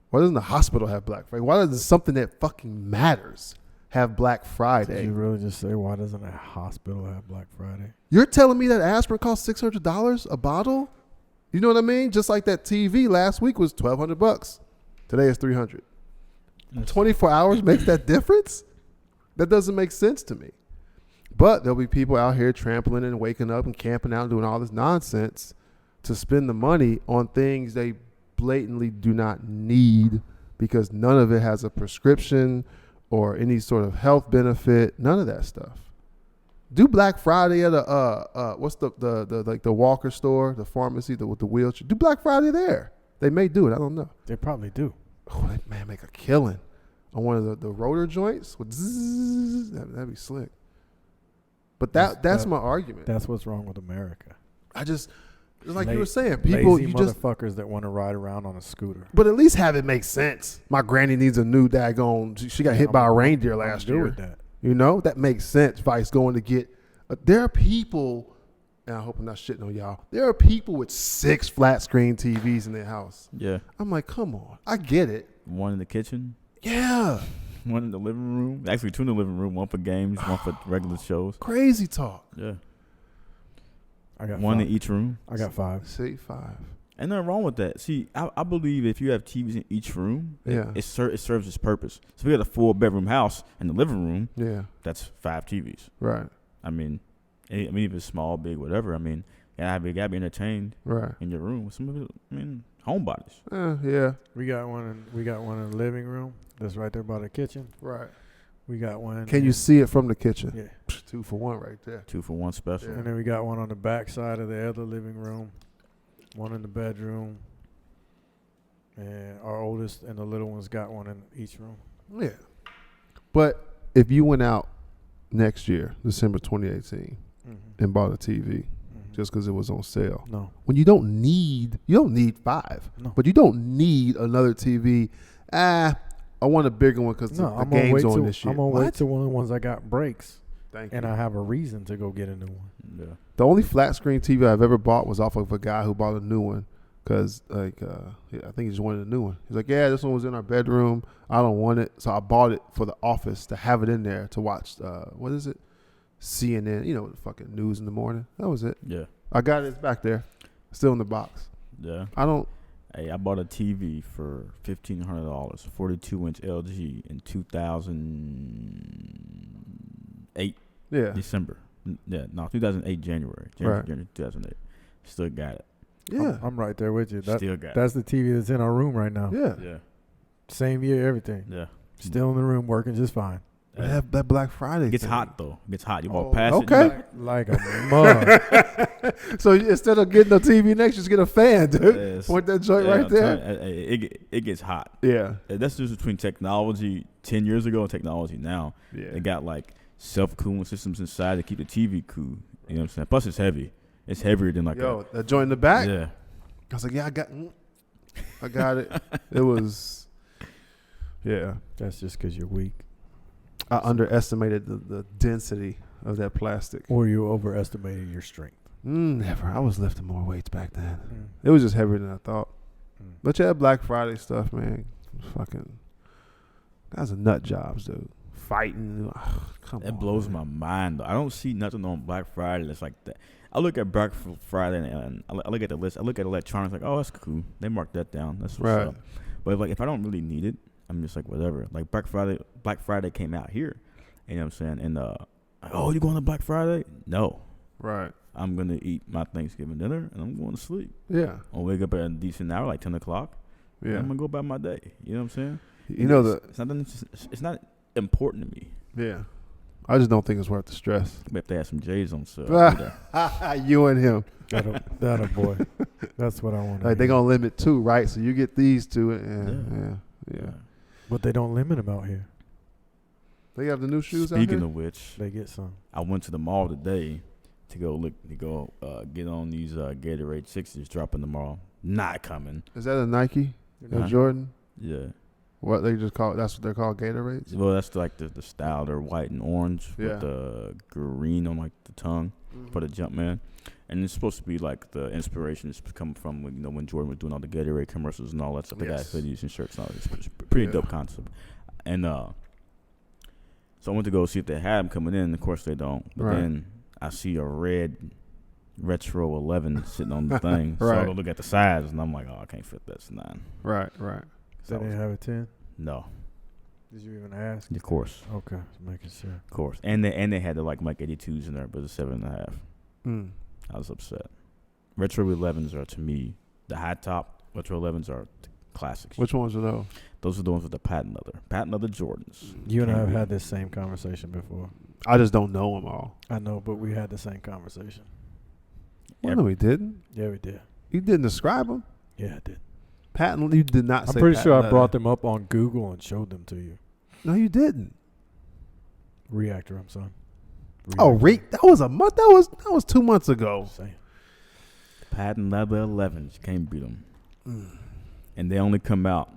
Why doesn't the hospital have Black Friday? Why doesn't something that fucking matters have Black Did Friday? you really just say why doesn't a hospital have Black Friday? You're telling me that aspirin costs $600 a bottle? You know what I mean? Just like that TV last week was $1,200. Today is $300. 24 hours makes that difference? That doesn't make sense to me. But there'll be people out here trampling and waking up and camping out and doing all this nonsense to spend the money on things they blatantly do not need because none of it has a prescription or any sort of health benefit. None of that stuff. Do Black Friday at a what's the like the Walker store, the pharmacy with the wheelchair. Do Black Friday there. They may do it. I don't know. They probably do. Oh, that man make a killing on one of the rotor joints with zzz, that'd be slick. But that's my argument. That's what's wrong with America. I just like you were saying, people lazy you just motherfuckers that want to ride around on a scooter. but at least have it make sense. My granny needs a new daggone. She got hit by a reindeer last I'm year. good with that. You know that makes sense. Vice going to get. There are people, and I hope I'm not shitting on y'all. There are people with 6 flat screen TVs in their house. Yeah. I'm like, come on, I get it. One in the kitchen, Yeah, one in the living room. Actually, 2 in the living room. One for games, one for regular shows. crazy talk. Yeah. I got One 5. in each room. I got 5. See, 5. Ain't nothing wrong with that. See, I believe if you have TVs in each room, Yeah. it serves its purpose. So if we got a 4-bedroom house in the living room, Yeah, that's 5 TVs. right, I mean, if it's small, big, whatever. I mean, you gotta be entertained right. in your room. Some of it, I mean, homebodies. Yeah, We got one in the living room. That's right there by the kitchen. right. We got one. Can you see it from the kitchen? Yeah. 2 for 1 right there. 2 for 1 special. Yeah. And then we got one on the back side of the other living room. One in the bedroom. And our oldest and the little ones got one in each room. Yeah. But if you went out next year, December 2018, Mm-hmm. and bought a TV just because it was on sale, No. when you don't need 5, No. but you don't need another TV. I want a bigger one because No, the I'm gonna game's wait on till this year. I'm gonna What? wait till one of the ones I got breaks, Thank and you. I have a reason to go get a new one. Yeah. The only flat screen TV I've ever bought was off of a guy who bought a new one because, I think he just wanted a new one. He's like, yeah, this one was in our bedroom. I don't want it. So I bought it for the office to have it in there to watch, what is it? CNN, the fucking news in the morning. That was it. Yeah. I got it. It's back there. Still in the box. Yeah. I don't. Hey, I bought a TV for $1,500, 42-inch LG in 2008 Yeah. December. 2008 January. Right. January 2008. Still got it. Yeah. I'm right there with you. Still got it. That's the TV that's in our room right now. Yeah. Yeah. Same year, everything. Yeah. Still in the room, working just fine. They have that Black Friday. It gets thing. hot though. It gets hot. You Oh, walk past okay. it. Like a mug. So instead of getting a TV next, just get a fan, dude. Yes. Point that joint Yeah, right I'm there. telling you, it gets hot. Yeah. That's just between technology 10 years ago and technology now. Yeah. They got like self-cooling systems inside to keep the TV cool. You know what I'm saying? Plus it's heavy. It's heavier than like that joint in the back. Yeah. I was like, yeah, I got it. It was, yeah. That's just because you're weak. I underestimated the density of that plastic. Or you overestimated your strength. Never. I was lifting more weights back then. It was just heavier than I thought. But yeah, Black Friday stuff, man. Fucking guys are nut jobs, dude. Fighting. Come on. It blows man. my mind though. I don't see nothing on Black Friday that's like that. I look at Black Friday and I look at the list. I look at electronics like, oh, that's cool. They marked that down. That's what's Right. up. But like, if I don't really need it, I'm just like, whatever. Like Black Friday came out here. You know what I'm saying? And oh, you going to Black Friday? No. Right. I'm gonna eat my Thanksgiving dinner and I'm going to sleep. Yeah. I'll wake up at a decent hour, like 10 o'clock. Yeah. And I'm gonna go about my day. You know what I'm saying? You know It's not important to me. Yeah. I just don't think it's worth the stress. But if they have some J's on sale, You and him. That a boy. That's what I want. Like they're gonna limit 2, right? So you get these 2. Yeah. But they don't limit them out here. They have the new shoes out Speaking here. of which, They get some. I went to the mall today get on these Gatorade 6s dropping tomorrow. Not coming. Is that a Nike? Huh? A Jordan? Yeah. What they just call? That's what they're called, Gatorades. Well, that's like the style. They're white and orange Yeah. with the green on like the tongue for the Jumpman, and it's supposed to be like the inspiration is coming from when Jordan was doing all the Gatorade commercials and all that stuff. They got Yes. hoodies and shirts and all. It's pretty dope concept. And so I went to go see if they had them coming in. Of course they don't. But Right. then I see a red retro 11 sitting on the thing. So I Right. go look at the size and I'm like, oh, I can't fit that. It's 9. Right. They didn't have a 10? No, Did you even ask? of course. Okay, just making sure. Of course. And they had the like 82s in there, but it's 7.5. Mm. I was upset. Retro 11s are, to me, the high top. Retro 11s are classics. Which ones are those? Those are the ones with the patent leather Jordans. You and I Can't have beat had them. this same conversation before. I just don't know them all. I know, but we had the same conversation. Well, no, we didn't. Yeah, we did. You didn't describe them. Yeah, I did. Patent. You did not. I'm say pretty sure I patent brought leather. them up on Google and showed them to you. No, you didn't. Reactor, I'm son. Oh, that was a month. That was 2 months ago. Saying. Patent leather 11s. You can't beat them. And they only come out,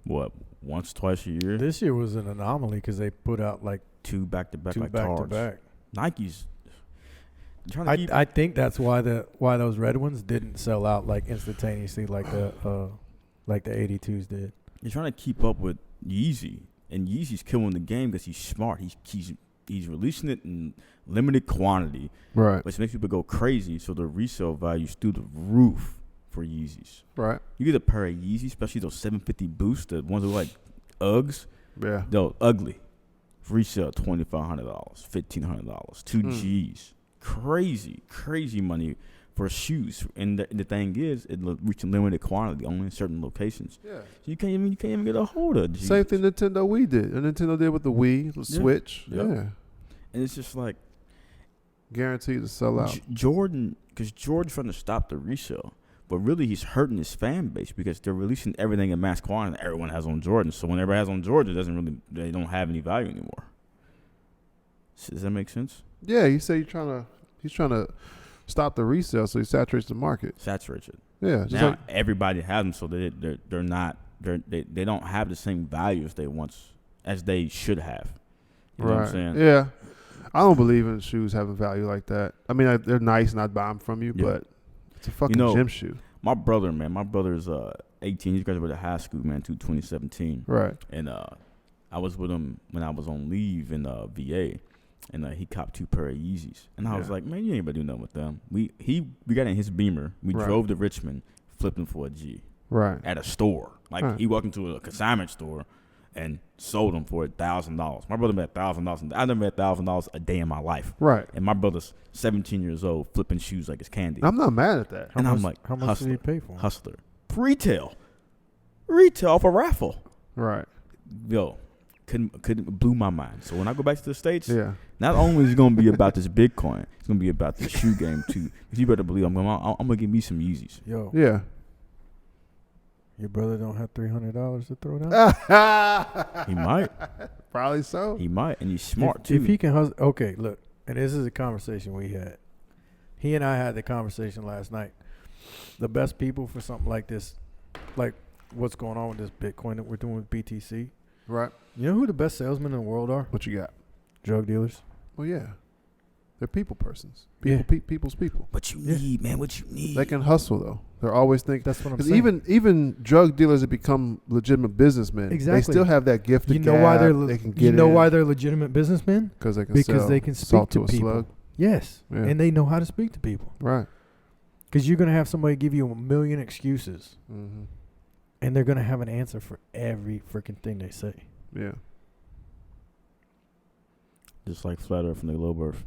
once, twice a year? This year was an anomaly because they put out like 2 back-to-back, two like back cards. to back. Nike's trying to keep... I think that's why those red ones didn't sell out like instantaneously like the 82s did. You're trying to keep up with Yeezy, and Yeezy's killing the game because he's smart. He's releasing it in limited quantity, Right. which makes people go crazy. So the resale value's through the roof for Yeezys. Right. You get a pair of Yeezys, especially those 750 boosts, the ones that look like Uggs. Yeah. They're ugly. Resale $2,500, $1,500, 2 G's. Crazy money for shoes. And the thing is, it reaches limited quantity only in certain locations. Yeah. So you can't even get a hold of G's. Same thing Nintendo Wii did. And Nintendo did with the Wii, the Switch. Yep. Yeah. And it's just like Guaranteed to sell out. Jordan, because Jordan's trying to stop the resale. But really, he's hurting his fan base because they're releasing everything in mass quantity. Everyone has on Jordan. So when everybody has on Jordan, they don't have any value anymore. Does that make sense? Yeah, he said he's trying to stop the resale so he saturates the market. Saturated. Yeah. Just Now like, everybody has them, so they don't have the same value as they should have. You know what I'm saying? Yeah. I don't believe in shoes having value like that. I mean, they're nice and I'd buy them from you, Yeah. but it's a fucking gym shoe. My brother is 18. He graduated high school, man, 2017. Right. And I was with him when I was on leave in VA, and he copped 2 pair of Yeezys. And I was like, man, you ain't about to do nothing with them. We got in his Beamer. We drove to Richmond, flipped him for a G. Right. At a store. He walked into a consignment store and sold them for $1,000. My brother made $1,000. I never made $1,000 a day in my life. Right. And my brother's 17 years old, flipping shoes like it's candy. I'm not mad at that. I'm like, how much did he pay for them? Hustler. Retail for raffle. Right. Yo, couldn't blew my mind. So when I go back to the States, Yeah. not only is it gonna be about this Bitcoin, it's gonna be about the shoe game too. Because you better believe I'm gonna give me some Yeezys. Yo, Yeah. your brother don't have $300 to throw down? He might. Probably so. He might, and he's smart if, too. If he can hustle, okay, look, and this is a conversation we had. He and I had the conversation last night. The best people for something like this, like what's going on with this Bitcoin that we're doing with BTC. Right. You know who the best salesmen in the world are? What you got? Drug dealers. Well, yeah. They're people persons. Yeah. People's people. What you need, man? What you need? They can hustle though. They're always thinking. That's what I'm Because saying. even drug dealers that become legitimate businessmen, Exactly. they still have that gift. You know why they can get why they're legitimate businessmen? Because they can Because sell they can speak salt to a people. slug. Yes, Yeah. and they know how to speak to people. Right. Because you're gonna have somebody give you a million excuses, Mm-hmm. and they're gonna have an answer for every freaking thing they say. Yeah. Just like flat Earth and the globe Earth.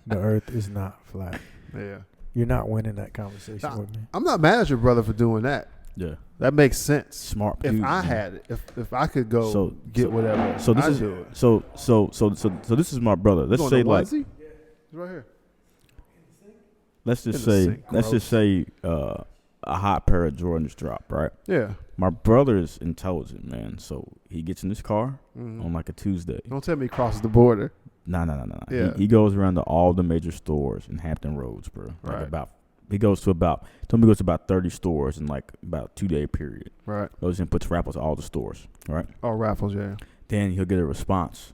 The Earth is not flat. Yeah. You're not winning that conversation Nah, with me. I'm not mad at your brother for doing that. Yeah, That makes sense. smart. If dude, I man. had it, if I could go So- get so- whatever, So this I'd is do it. so this is my brother. Let's say like It's right here. let's just In the say sink. let's just say a hot pair of Jordans drop, right? Yeah. My brother is intelligent, man. So he gets in his car Mhm. on like a Tuesday. Don't tell me he crosses the border. No. Yeah. He goes around to all the major stores in Hampton Roads, bro. Right. He goes to about 30 stores in like about 2-day period. Right. Goes and puts raffles at all the stores, right? Oh, raffles, yeah. Then he'll get a response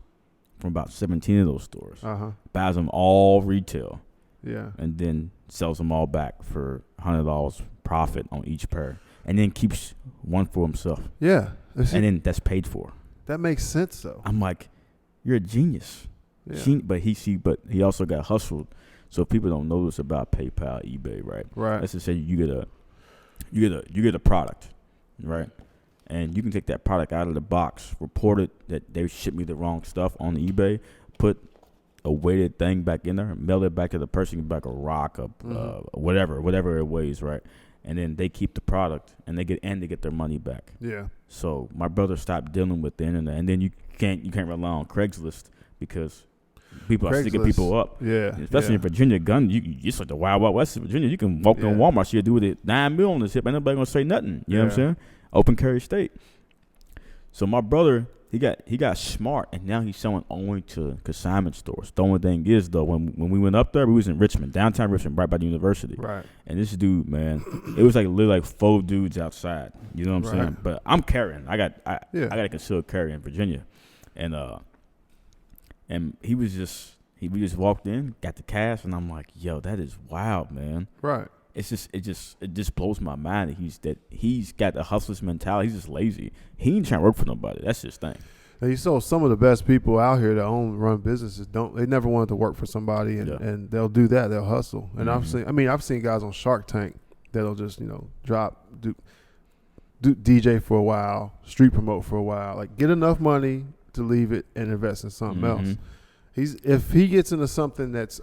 from about 17 of those stores. Buys them all retail. Yeah. And then sells them all back for $100 profit on each pair. And then keeps one for himself. Yeah. And then that's paid for. That makes sense, though. I'm like, you're a genius. Yeah. But he also got hustled. So people don't know this about PayPal, eBay, right? Right. Let's just say you get a product, right? And you can take that product out of the box, report it that they shipped me the wrong stuff on eBay, put a weighted thing back in there, mail it back to the person, back a rock, whatever it weighs, right? And then they keep the product and they get their money back. Yeah. So my brother stopped dealing with the internet, and then you can't rely on Craigslist because people are sticking people up. Yeah. Especially in Virginia, it's like the Wild Wild West of Virginia. You can walk in Walmart, so you do with it $9 million on this hip, ain't nobody gonna say nothing. You know what I'm saying? Open carry state. So my brother, he got smart, and now he's selling only to consignment stores. The only thing is, though, when we went up there, we was in Richmond, downtown Richmond, right by the university. Right. And this dude, man, it was like literally like 4 dudes outside. You know what I'm saying? But I'm carrying. I got a concealed carry in Virginia, and we just walked in, got the cash, and I'm like, yo, that is wild, man. Right. It just blows my mind that he's got the hustler's mentality. He's just lazy. He ain't trying to work for nobody. That's his thing. And you saw some of the best people out here that run businesses they never wanted to work for somebody, and they'll do that. They'll hustle. And I've seen guys on Shark Tank that'll just do DJ for a while, street promote for a while, like get enough money to leave it and invest in something else. If he gets into something that's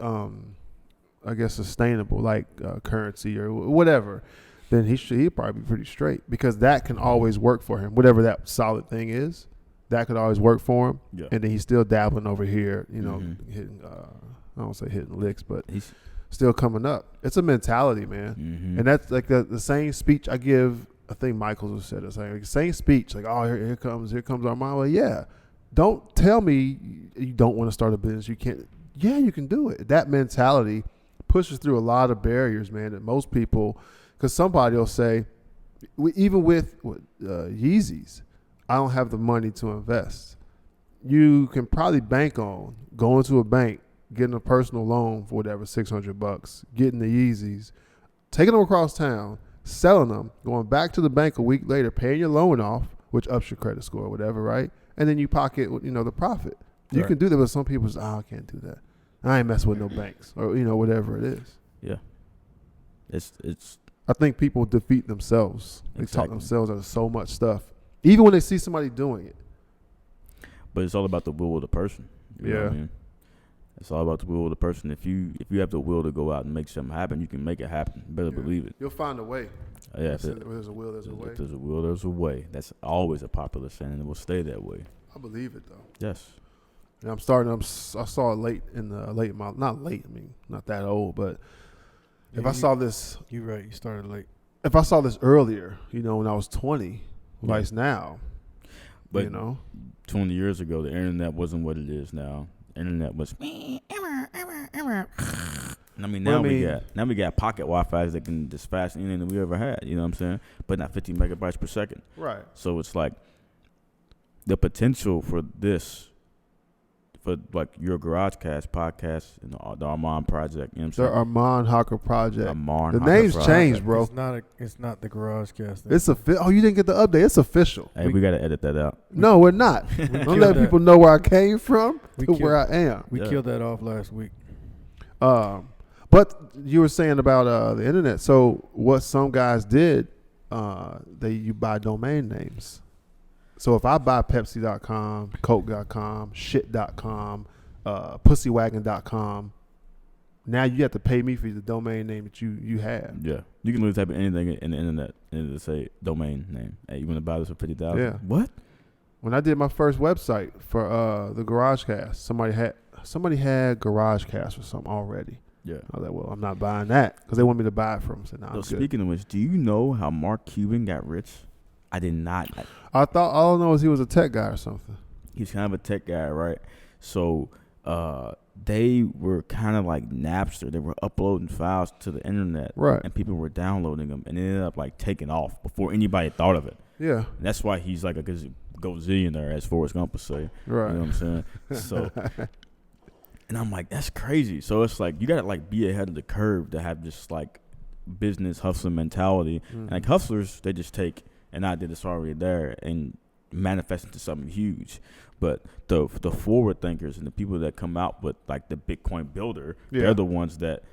I guess sustainable, like currency or whatever, then he'd probably be pretty straight, because that can always work for him. Whatever that solid thing is, that could always work for him. Yeah. And then he's still dabbling over here, hitting, I don't say hitting licks, but he's still coming up. It's a mentality, man. And that's like the same speech I give. I think Michaels said the same speech, like, oh, here comes Arman. Well, yeah. Don't tell me you don't want to start a business. You can't. Yeah, you can do it. That mentality pushes through a lot of barriers, man, that most people, because somebody will say, even with Yeezys, I don't have the money to invest. You can probably bank on going to a bank, getting a personal loan for whatever, $600, getting the Yeezys, taking them across town, selling them, going back to the bank a week later, paying your loan off, which ups your credit score or whatever, right? And then you pocket, the profit. You can do that, but some people say, I can't do that. I ain't messing with no banks or, whatever it is. Yeah. It's. I think people defeat themselves. They talk themselves out of so much stuff, even when they see somebody doing it. But it's all about the will of the person. You know what I mean? It's all about the will of the person. If you have the will to go out and make something happen, you can make it happen. You better believe it. You'll find a way. Yeah. If there's a will, there's a way. If there's a will, there's a way. That's always a popular saying, and it will stay that way. I believe it, though. Yes. And I saw it late in the not late. I mean, not that old, but if I saw this, you're right. You started late. If I saw this earlier, when I was 20, like now, but 20 years ago, the internet wasn't what it is now. Internet was. I mean, now we got pocket Wi-Fi's that can just fast internet than we ever had. You know what I'm saying? But not 50 megabytes per second. Right. So it's like the potential for this. For like your GarageCast podcast and the Arman Project, you know what I'm saying? The Arman Hocker Project. The name's changed, bro. It's not the GarageCast. It's you didn't get the update. It's official. Hey, we gotta edit that out. No, we're not. Don't let people know where I came from to where I am. We killed that off last week. But you were saying about the internet. So what some guys did, you buy domain names. So if I buy Pepsi.com, Coke.com, shit.com, pussywagon.com, now you have to pay me for the domain name that you have. Yeah. You can literally type in anything in the internet and it'll say domain name. Hey, you want to buy this for $50,000? Yeah. What? When I did my first website for the GarageCast, somebody had GarageCast or something already. Yeah. I was like, well, I'm not buying that because they want me to buy it from them. I said, nah, I'm good. Speaking of which, do you know how Mark Cuban got rich? I did not. I thought all I know is he was a tech guy or something. He's kind of a tech guy, right? So they were kind of like Napster. They were uploading files to the internet, Right. and people were downloading them, and it ended up like taking off before anybody thought of it. Yeah. And that's why he's like a gazillionaire, as Forrest Gump would say. Right. You know what I'm saying? So, and I'm like, that's crazy. So it's like you gotta like be ahead of the curve to have this like business hustling mentality. And like hustlers, they just take an idea that's already there and manifest into something huge. But the forward thinkers and the people that come out with like the Bitcoin builder, they're the ones that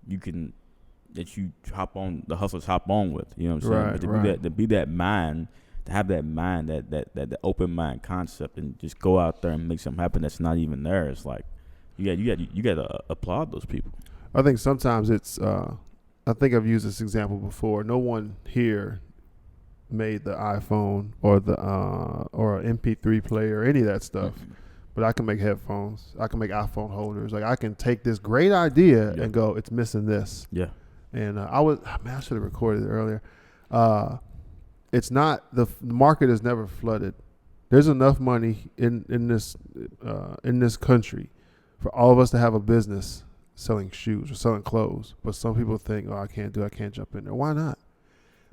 you hop on, the hustlers hop on with. You know what I'm saying? Right, But to be that mind, to have that mind, that open mind concept, and just go out there and make something happen that's not even there. It's like you got to applaud those people. I think sometimes it's. I think I've used this example before. No one here made the iPhone or the or an MP3 player or any of that stuff. But I can make headphones. I can make iPhone holders. Like I can take this great idea and go, it's missing this. Yeah. And I should have recorded it earlier. It's not, the market is never flooded. There's enough money in this country for all of us to have a business selling shoes or selling clothes. But some people think, oh, I can't jump in there. Why not?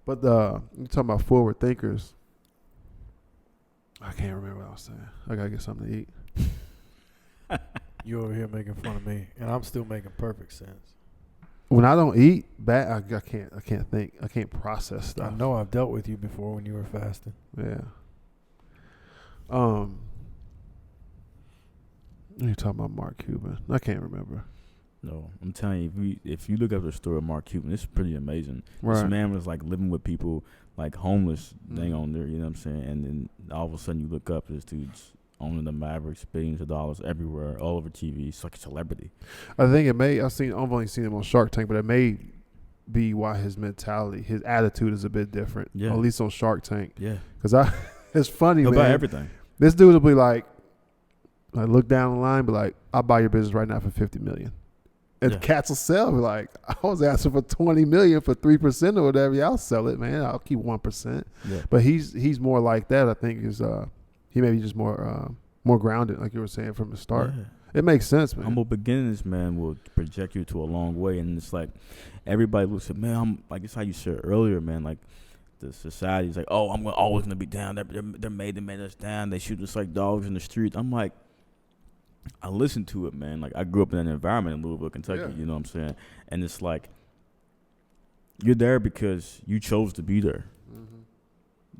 But you're talking about forward thinkers. I can't remember what I was saying. I got to get something to eat. You over here making fun of me, and I'm still making perfect sense. When I don't eat, I can't think. I can't process stuff. I know I've dealt with you before when you were fasting. Yeah. You're talking about Mark Cuban. I can't remember. No, I'm telling you, if you look up the story of Mark Cuban, it's pretty amazing. Right. This man was like living with people like homeless thing on there, you know what I'm saying? And then all of a sudden you look up, this dude's owning the Mavericks, billions of dollars everywhere, all over TV. It's like a celebrity. I think I've only seen him on Shark Tank, but it may be why his mentality, his attitude is a bit different. Yeah. At least on Shark Tank. Yeah. Because it's funny, He'll man. buy everything. This dude will be like look down the line, be like, I'll buy your business right now for $50 million. And Yeah. cats will sell. Be like, I was asking for $20 million for 3% or whatever. Yeah, I'll sell it, man. I'll keep 1%. Yeah. But he's more like that. I think he may be just more grounded, like you were saying from the start. Yeah. It makes sense, man. Humble beginnings, man, will project you to a long way. And it's like everybody looks at, man, I'm like, it's how you said earlier, man, like the society's like, oh, I'm always going to be down. They're made us down. They shoot us like dogs in the street. I'm like, I listen to it, man. Like I grew up in an environment in Louisville, Kentucky, you know what I'm saying? And it's like, you're there because you chose to be there. Mm-hmm.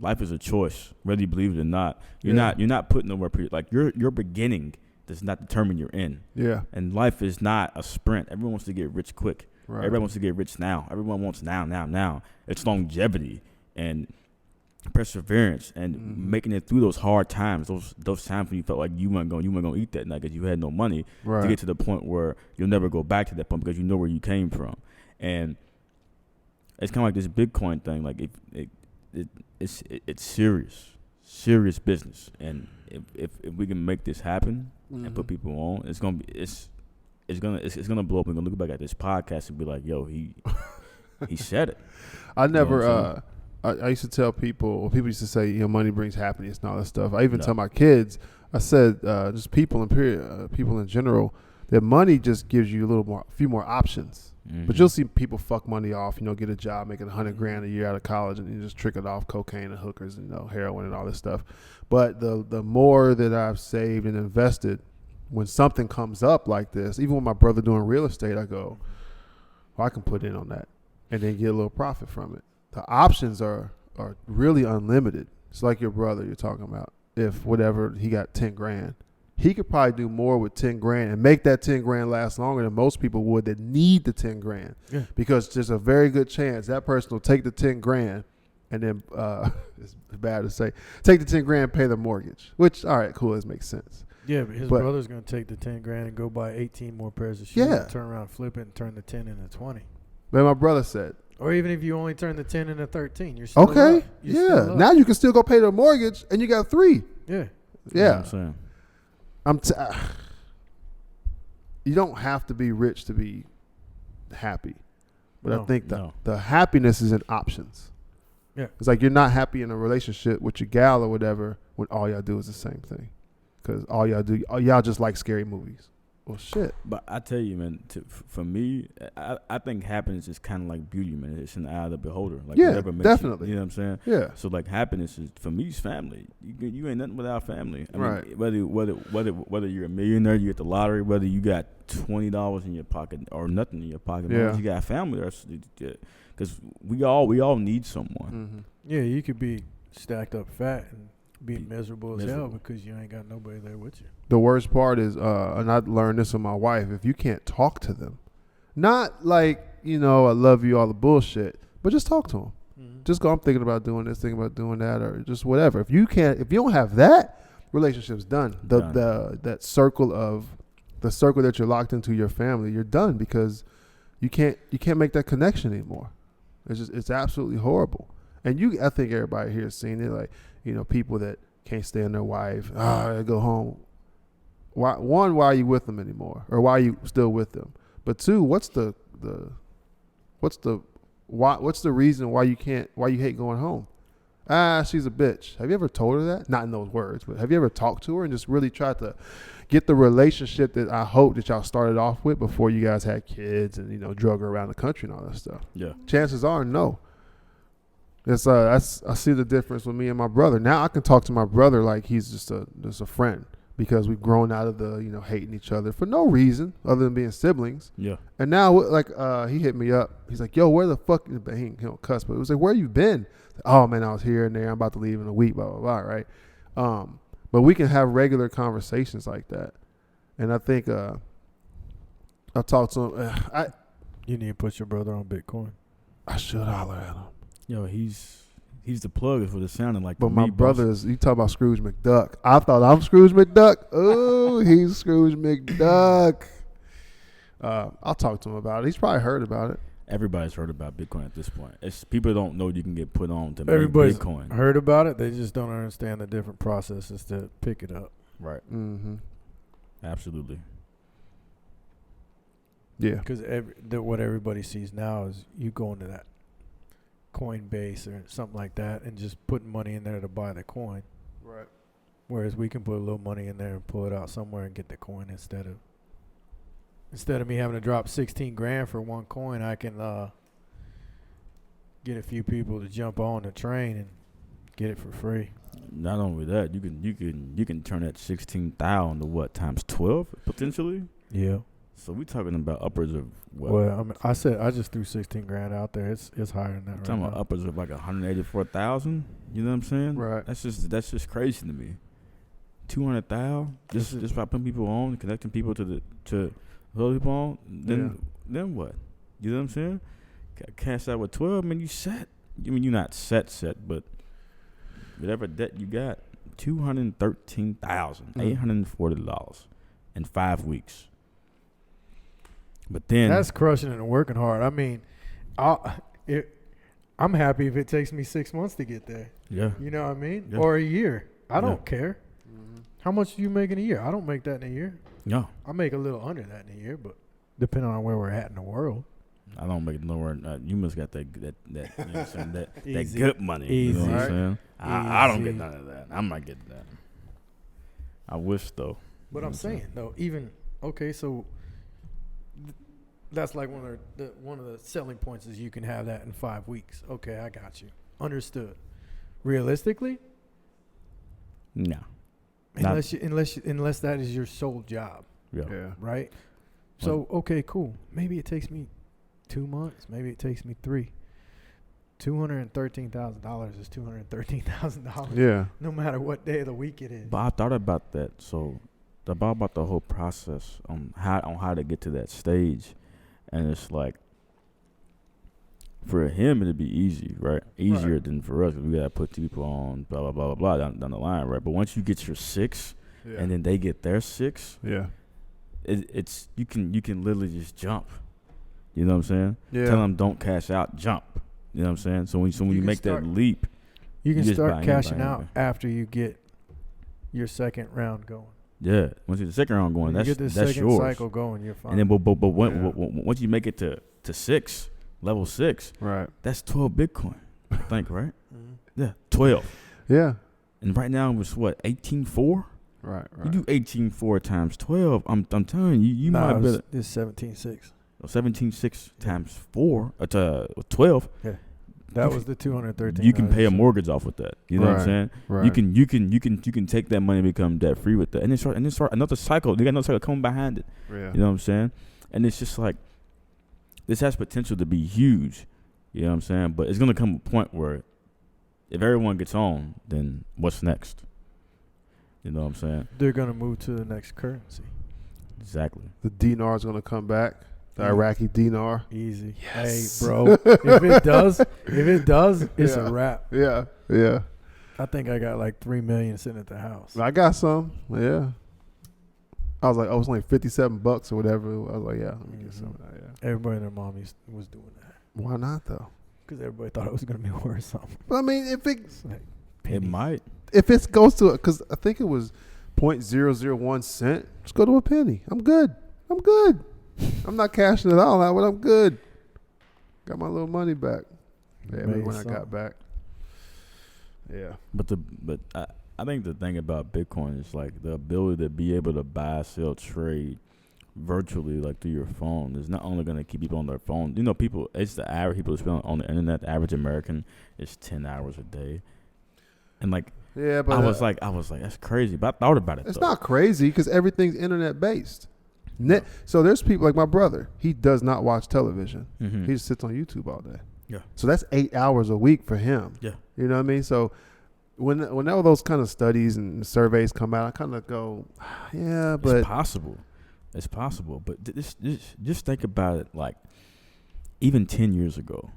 Life is a choice, whether you believe it or not. You're not put nowhere. Like your beginning does not determine your end. Yeah. And life is not a sprint. Everyone wants to get rich quick. Right. Everyone wants to get rich now. Everyone wants now. It's longevity and perseverance and making it through those hard times, those times when you felt like you weren't going to eat that night because you had no money, to get to the point where you'll never go back to that point because you know where you came from. And it's kind of like this Bitcoin thing. Like it's serious business. And if we can make this happen and put people on, it's gonna blow up. We're gonna look back at this podcast and be like, yo, he said it. I never. I used to tell people, or people used to say, money brings happiness and all that stuff. I even tell my kids, I said, just people in general, that money just gives you a few more options. Mm-hmm. But you'll see people fuck money off, get a job, making $100,000 a year out of college, and you just trick it off cocaine and hookers and heroin and all this stuff. But the more that I've saved and invested, when something comes up like this, even with my brother doing real estate, I go, well, I can put in on that and then get a little profit from it. The options are really unlimited. It's like your brother you're talking about. If whatever, he got $10,000, he could probably do more with $10,000 and make that $10,000 last longer than most people would that need the $10,000. Yeah. Because there's a very good chance that person will take the $10,000 and then it's bad to say, take the $10,000 and pay the mortgage. Which, all right, cool, this makes sense. Yeah, but his brother's gonna take the $10,000 and go buy 18 more pairs of shoes. And turn around, flip it, and turn the 10 into 20. But my brother said. Or even if you only turn the 10 into 13, you're still okay. Up. You're still up. Now you can still go pay the mortgage, and you got 3. Yeah. Yeah. I'm saying. You don't have to be rich to be happy, but No, I think the happiness is in options. Yeah. It's like you're not happy in a relationship with your gal or whatever when all y'all do is the same thing, because all y'all just like scary movies. well, shit. But I tell you, man, for me, I think happiness is kind of like beauty, man. It's in the eye of the beholder. Like Yeah, whatever makes definitely. You know what I'm saying? Yeah. So like happiness is for me is family. You ain't nothing without family. I Right. mean, whether you're a millionaire, you get the lottery, whether you got $20 in your pocket or nothing in your pocket, Yeah. as long as you got family, because we all need someone. Mm-hmm. Yeah, you could be stacked up fat and be miserable as hell miserable. because you ain't got nobody there with you. The worst part is, and I learned this from my wife, if you can't talk to them, not like, I love you, all the bullshit, but just talk to them. Mm-hmm. Just go, I'm thinking about doing this, thinking about doing that, or just whatever. If you don't have that, relationship's done. The circle that you're locked into, your family, you're done, because you can't make that connection anymore. It's absolutely horrible. And I think everybody here has seen it, like, people that can't stand their wife. I go home. Why are you with them anymore? Or why are you still with them? But two, what's the reason why you hate going home? She's a bitch. Have you ever told her that? Not in those words, but have you ever talked to her and just really tried to get the relationship that I hope that y'all started off with before you guys had kids and, drug her around the country and all that stuff? Yeah. Chances are, no. It's I see the difference with me and my brother. Now I can talk to my brother like he's just a friend, because we've grown out of the hating each other for no reason other than being siblings. Yeah. And now he hit me up. He's like, "Yo, where the fuck?" He don't cuss, but it was like, "Where you been?" Oh man, I was here and there. I'm about to leave in a week. Blah blah blah. Right. But we can have regular conversations like that, and I think I talked to him. You need to put your brother on Bitcoin. I should holler at him. Yo, he's the plug for the sounding like. But my brother's, you talk about Scrooge McDuck. I thought I'm Scrooge McDuck. Oh, he's Scrooge McDuck. I'll talk to him about it. He's probably heard about it. Everybody's heard about Bitcoin at this point. It's people don't know you can get put on to make Everybody's Bitcoin. heard about it. They just don't understand the different processes to pick it up. Right. Mm-hmm. Absolutely. Yeah. Because what everybody sees now is you going to that Coinbase or something like that and just putting money in there to buy the coin. Right. Whereas we can put a little money in there and pull it out somewhere and get the coin instead of me having to drop 16 grand for one coin. I can get a few people to jump on the train and get it for free. Not only that, you can turn that 16,000 to what, times 12 potentially? Yeah. So we're talking about upwards of what? Well, I mean, I just threw 16 grand out there. It's higher than that right Talking now. about upwards of like 184,000. You know what I'm saying? Right. That's just crazy to me. 200,000 just by putting people on, connecting people to other people on. Then what? You know what I'm saying? Cash out with 12. Man, you set. I mean, you're not set, but whatever debt you got, $213,840 in 5 weeks. But then That's crushing it and working hard. I mean, I'm happy if it takes me 6 months to get there. yeah, You know what I mean? Yeah. Or a year. I don't Yeah. care. Mm-hmm. How much do you make in a year? I don't make that in a year. no, I make a little under that in a year, but depending on where we're at in the world. I don't make it nowhere. You must got that you know what I'm saying, that Easy. good money. You know what Easy. I'm saying? I don't get Easy. none of that. I'm not getting that. I wish though. But I'm saying though, even okay, so that's like one of the selling points is you can have that in 5 weeks. Okay, I got you. Understood. Realistically, No. unless that is your sole job, Yeah. right? So okay, cool. Maybe it takes me 2 months. Maybe it takes me 3. $213,000 is $213,000. Yeah. No matter what day of the week it is. But I thought about that. So about the whole process on how to get to that stage, and it's like for him it'd be easy, right? Easier Right. than for us. We gotta put people on blah blah blah blah blah down the line, right? But once you get your 6, Yeah. and then they get their 6, yeah. it's you can literally just jump. You know what I'm saying? Yeah. Tell them don't cash out, jump. You know what I'm saying? So when You you can make start- that leap, You can You just buy start in, cashing buy in, out buy. after you get your second round going. yeah. Once you get the second round going, When you that's get the that's second yours. cycle going, you're fine. And then, but Yeah. once you make it to 6, level 6, Right. that's 12 Bitcoin, I think, right? Mhm. Yeah, 12. Yeah. And right now it's what, 18.4? Right. You do 18.4 times 12. I'm telling you, you Nah, might better. it's 17.6. 17.6 times 4 to 12. Yeah. That was the 213. You can pay a mortgage off with that. You know what I'm Right, saying? right. You can take that money and become debt free with that, and then start another cycle. You got another cycle coming behind it. Yeah. You know what I'm saying? And it's just like this has potential to be huge. You know what I'm saying? But it's gonna come a point where if everyone gets on, then what's next? You know what I'm saying? They're gonna move to the next currency. Exactly. The dinar is going to come back. The Iraqi dinar. Easy. Yes. Hey, bro. if it does, it's a wrap. Yeah. Yeah. I think I got like 3 million sitting at the house. I got some. Yeah. I was like, oh, it's only $57 or whatever. I was like, yeah, let me get some of that. Yeah. Everybody and their mom was doing that Why not though? because everybody thought it was gonna be worth something. But I mean, if it It's like It pennies. might. if it goes to because I think it was 0.001 cent. Just go to a penny. I'm good. I'm not cashing it all out, but I'm good. Got my little money back. Yeah, Made when I got something. back. Yeah. But I think the thing about Bitcoin is like the ability to be able to buy, sell, trade virtually, like through your phone, is not only going to keep people on their phone. You know, people. It's the average people who spend on the internet. The average American is 10 hours a day, and like Yeah, but I was like, that's crazy. But I thought about it. it's though. not crazy because everything's internet based. So there's people like my brother. He does not watch television. Mm-hmm. He just sits on YouTube all day. Yeah. So that's 8 hours a week for him. Yeah. You know what I mean? So when all those kind of studies and surveys come out, I kind of go, yeah, but It's possible. It's possible. But just think about it. Like even 10 years ago,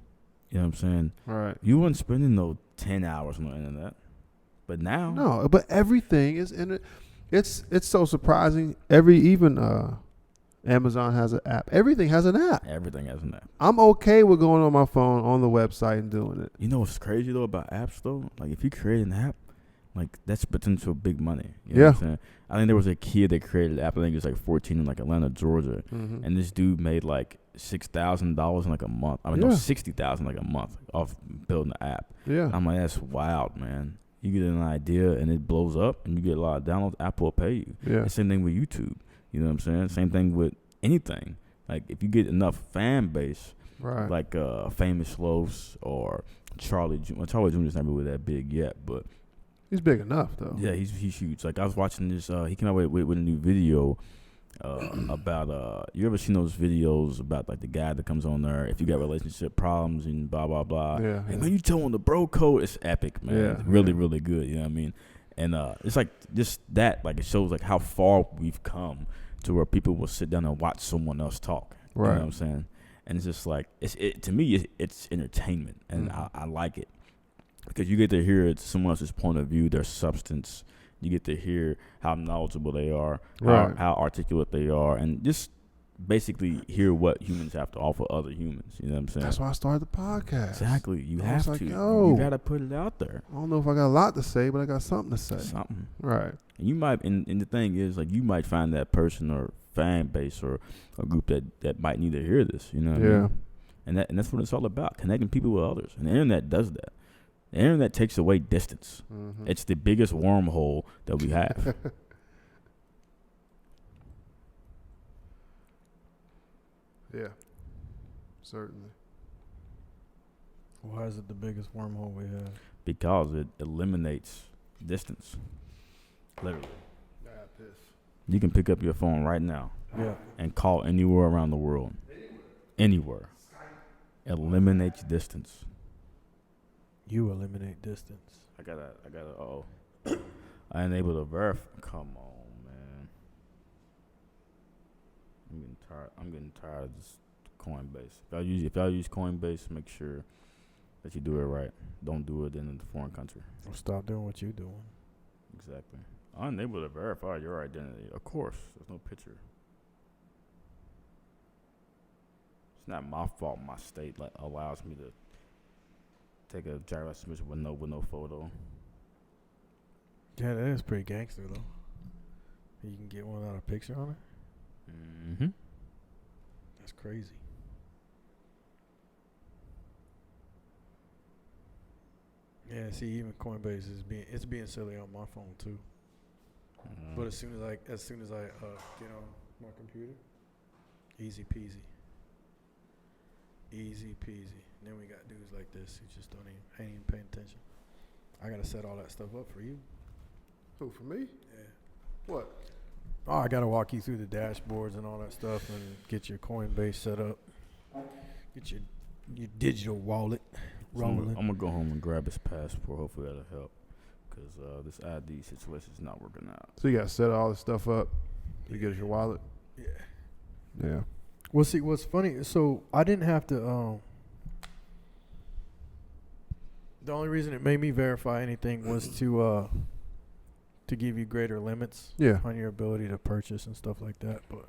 you know what I'm saying? right. You weren't spending no 10 hours on the internet. But now, No, but everything is in it. It's so surprising. Even Amazon has an app. Everything has an app. everything has an app. I'm okay with going on my phone on the website and doing it. You know what's crazy though about apps though? Like if you create an app, like that's potential big money. You know what I'm saying? I think there was a kid that created an app. I think he was like 14 in like Atlanta, Georgia, Mm-hmm. and this dude made like $6,000 in like a month. I mean, no, Yeah. 60,000 like a month off building the app. Yeah. I'm like, that's wild, man. You get an idea and it blows up, and you get a lot of downloads. Apple will pay you. Yeah. The same thing with YouTube. You know what I'm saying? Same thing with anything. Like if you get enough fan base, Right. like Famous Loafs or Charlie Jr. Well, Charlie Jr.'s not really that big yet, but He's big enough though. yeah, he's huge. Like I was watching this. He came out with a new video about you ever seen those videos about like the guy that comes on there if you got relationship problems and blah blah blah. Yeah. Hey, man, you tell him the bro code. It's epic, man. Yeah, It's really yeah. really good. You know what I mean? And it's like just that. Like it shows like how far we've come to where people will sit down and watch someone else talk. You know Right. what I'm saying? And it's just like to me it's entertainment, and Mhm. I like it because you get to hear someone else's point of view, their substance. You get to hear how knowledgeable they are, Right. how articulate they are, and just basically hear what humans have to offer other humans. You know what I'm saying? That's why I started the podcast. Exactly. You I have was like, to. yo. You got to put it out there. I don't know if I got a lot to say, but I got something to say. Something. Right. And you might, and the thing is, like, you might find that person or fan base or a group that might need to hear this. You know what I Yeah. mean? And that's what it's all about, connecting people with others. And the internet does that. The internet takes away distance. Mm-hmm. It's the biggest wormhole that we have. Yeah. Certainly. Why is it the biggest wormhole we have? Because it eliminates distance. Literally. I got pissed. You can pick up your phone right now Yeah. and call anywhere around the world. Anywhere. Eliminates distance. You eliminate distance. I gotta, I ain't able to verify. Come on, man. I'm getting tired of this Coinbase. If y'all use Coinbase, make sure that you do it right. Don't do it in a foreign country. Or stop doing what you're doing. Exactly. Unable to verify your identity. Of course, there's no picture. It's not my fault. My state allows me to take a driver's license with no photo. Yeah, that is pretty gangster though. You can get one without a picture on it. Mm-hmm. That's crazy. Yeah, see, even Coinbase is being silly on my phone too. But as soon as I get on my computer, easy peasy. Easy peasy. And then we got dudes like this who just ain't even paying attention. I gotta set all that stuff up for you. Who, for me? Yeah. What? Oh, I gotta walk you through the dashboards and all that stuff and get your Coinbase set up. Get your digital wallet rolling. I'm gonna go home and grab his passport. Hopefully that'll help. Because this ID situation is not working out. So you got to set all this stuff up to get your wallet? Yeah. Yeah. Well, see, what's funny, so I didn't have to, the only reason it made me verify anything was to give you greater limits on your ability to purchase and stuff like that. But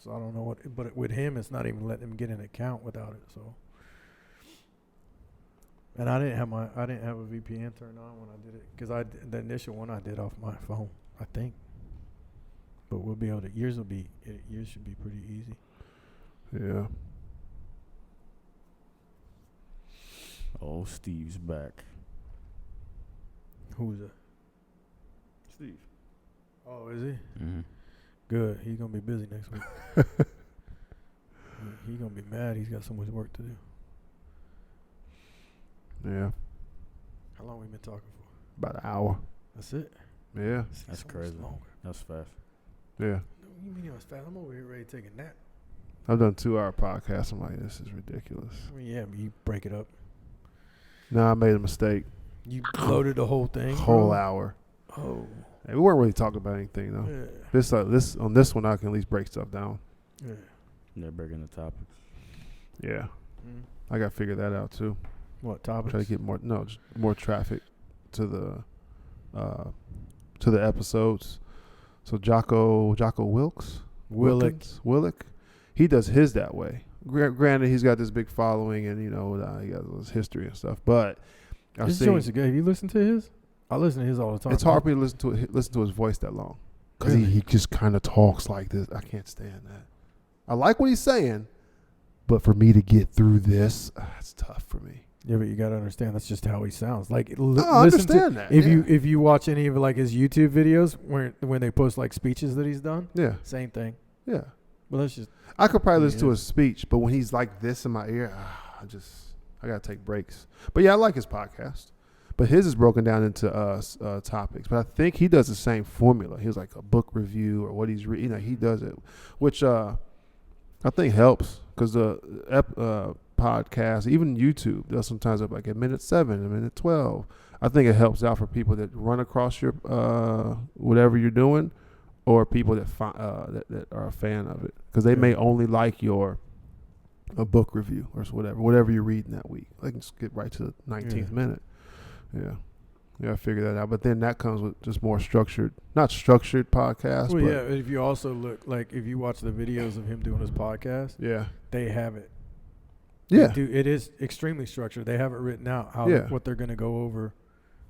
so I don't know but with him, it's not even letting him get an account without it. So, and I didn't have a VPN turned on when I did it because the initial one I did off my phone, I think. But we'll be able to. Yours should be pretty easy. Yeah. Oh, Steve's back. Who's that? Steve. Oh, is he? Mm-hmm. Good. He's gonna be busy next week. He's gonna be mad. He's got so much work to do. Yeah. How long we been talking for? About an hour. That's it. Yeah. That's so crazy. Longer. That's fast. Yeah. You mean it was fast? I'm over here ready to take a nap. I've done 2-hour podcasts. I'm like, this is ridiculous. I mean, yeah, but you break it up. No, I made a mistake. You loaded the whole thing. Whole bro? hour. Oh. Hey, we weren't really talking about anything though. Yeah. This one I can at least break stuff down. Yeah. They're breaking the topics. Yeah. Mm. I got to figure that out too. What topics? Try to get more traffic to the episodes. So Jocko Willick, he does his that way. Granted, he's got this big following and he got his history and stuff. But This joint's good. Have you listened to his? I listen to his all the time. It's hard for me to listen to his voice that long because he just kind of talks like this. I can't stand that. I like what he's saying, but for me to get through this, it's tough for me. Yeah, but you got to understand that's just how he sounds. Like, I understand that. If you watch any of like his YouTube videos when they post like speeches that he's done, same thing. Yeah, but that's just. I could probably listen to his speech, but when he's like this in my ear, I gotta take breaks. But yeah, I like his podcast. But his is broken down into topics. But I think he does the same formula. He was like a book review or what he's reading. He does it, which I think helps because the podcast, even YouTube, does sometimes up like at minute 7, a minute 12. I think it helps out for people that run across your whatever you're doing, or people that that are a fan of it because they may only like a book review or whatever you're reading that week. They can just get right to the 19th minute. Yeah. Yeah, I figure that out. But then that comes with just more not structured podcasts. Well, but yeah, if you also look, like, if you watch the videos of him doing his podcast, they have it. Yeah. It is extremely structured. They have it written out what they're going to go over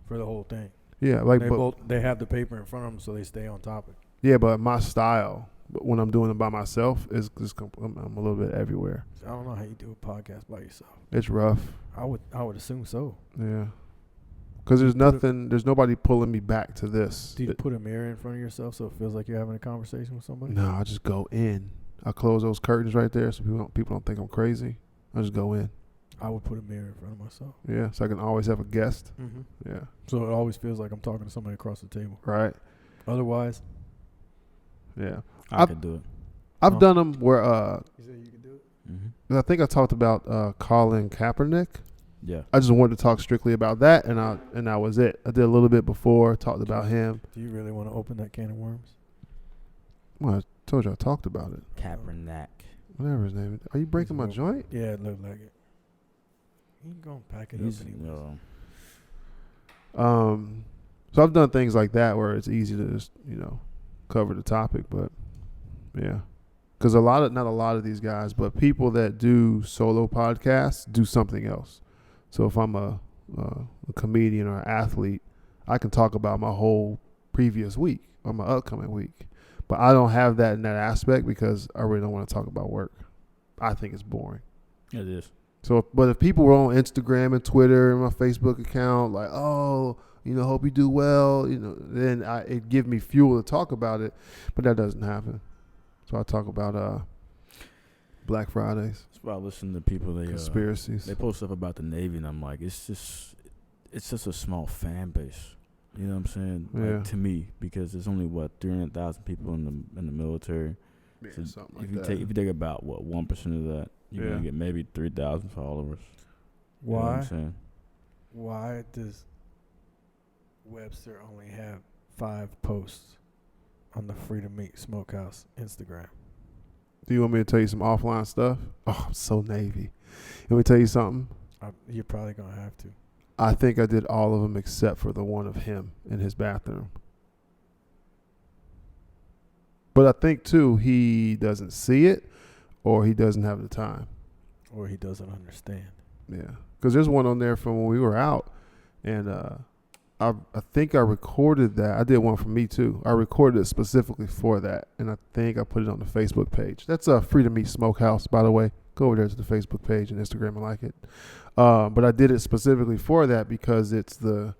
for the whole thing. Yeah, like they have the paper in front of them so they stay on topic. Yeah, but my style, when I'm doing it by myself, is just I'm a little bit everywhere. I don't know how you do a podcast by yourself. It's rough. I would assume so. Yeah. Because there's nobody pulling me back to this. Do you put a mirror in front of yourself so it feels like you're having a conversation with somebody? No, I just go in. I close those curtains right there so people don't think I'm crazy. I just go in. I would put a mirror in front of myself. Yeah, so I can always have a guest. Mm-hmm. Yeah. So it always feels like I'm talking to somebody across the table. Right. Otherwise. Yeah. I could do it. I've done them where. You said you could do it? Mm-hmm. I think I talked about Colin Kaepernick. Yeah. I just wanted to talk strictly about that, and that was it. I did a little bit before, talked about him. Do you really want to open that can of worms? Well, I told you I talked about it. Kaepernick. Whatever his name is. Are you breaking my joint? Yeah, it looked like it. You can go and pack it up anyway. So I've done things like that where it's easy to just, cover the topic, but yeah. Because not a lot of these guys, but people that do solo podcasts do something else. So if I'm a comedian or an athlete, I can talk about my whole previous week or my upcoming week. But I don't have that in that aspect because I really don't want to talk about work. I think it's boring. It is. So, but if people were on Instagram and Twitter and my Facebook account, like, oh, hope you do well. Then it give me fuel to talk about it, but that doesn't happen. So I talk about Black Fridays. That's why I listen to people. Conspiracies. They post stuff about the Navy, and I'm like, it's just a small fan base. You know what I'm saying? Yeah. Like, to me, because there's only 300,000 people in the military. Yeah, So something if like you that. take about 1% of that, you're gonna get maybe 3,000 followers. You know what I'm saying? Why does Webster only have 5 posts on the Freedom Meat Smokehouse Instagram? Do you want me to tell you some offline stuff? Oh, I'm so Navy. Let me tell you something. You're probably gonna have to. I think I did all of them except for the one of him in his bathroom. But I think, too, he doesn't see it or he doesn't have the time. Or he doesn't understand. Yeah. Because there's one on there from when we were out. And I think I recorded that. I did one for me, too. I recorded it specifically for that. And I think I put it on the Facebook page. That's Freedom Meat Smokehouse, by the way. Go over there to the Facebook page and Instagram and like it. But I did it specifically for that because it's the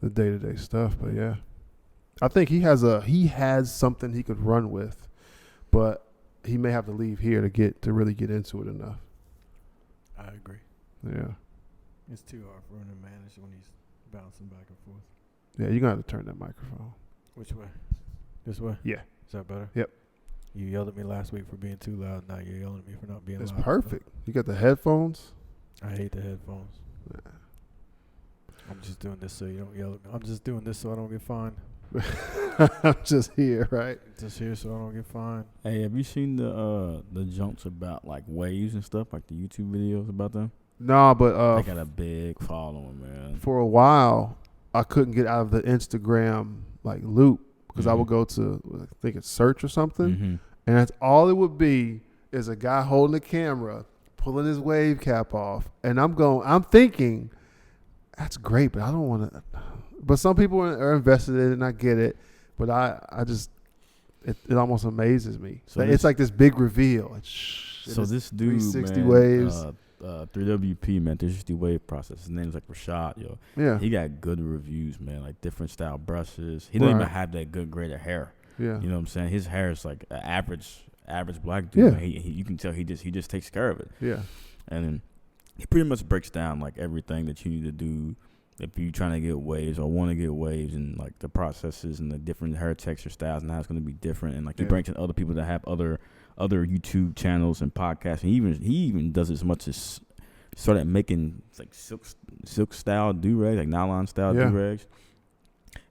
day-to-day stuff. But, yeah. I think he has something he could run with, but he may have to leave here to really get into it enough. I agree. Yeah. It's too hard for him to manage when he's bouncing back and forth. Yeah, you're going to have to turn that microphone. Which way? This way? Yeah. Is that better? Yep. You yelled at me last week for being too loud. Now you're yelling at me for not being It's loud. perfect. You got the headphones? I hate the headphones. Nah. I'm just doing this so you don't yell at me. I'm just doing this so I don't get fined. I'm just here, right? Just here so I don't get fined. Hey, have you seen the jokes about like waves and stuff, like the YouTube videos about them? Nah, but They got a big following, man. for a while, I couldn't get out of the Instagram like loop because I would go to, I think it's search or something, and that's all it would be is a guy holding a camera, pulling his wave cap off, and I'm thinking, that's great, but I don't want to. But some people are invested in it, and I get it. But I just, it almost amazes me. So it's like this big reveal. So this dude, 360 man, waves. 3WP, man, 360 wave process. His name's like Rashad, yo. Yeah. He got good reviews, man, like different style brushes. He don't even have that good grade of hair. Yeah. You know what I'm saying? His hair is like an average black dude. Yeah. He you can tell he just takes care of it. Yeah. And then he pretty much breaks down like everything that you need to do if you're trying to get waves or want to get waves, and like the processes and the different hair texture styles and how it's going to be different. And like he brings in other people that have other YouTube channels and podcasts. And he even does as much as started making like silk style do-rags, like nylon style do-rags.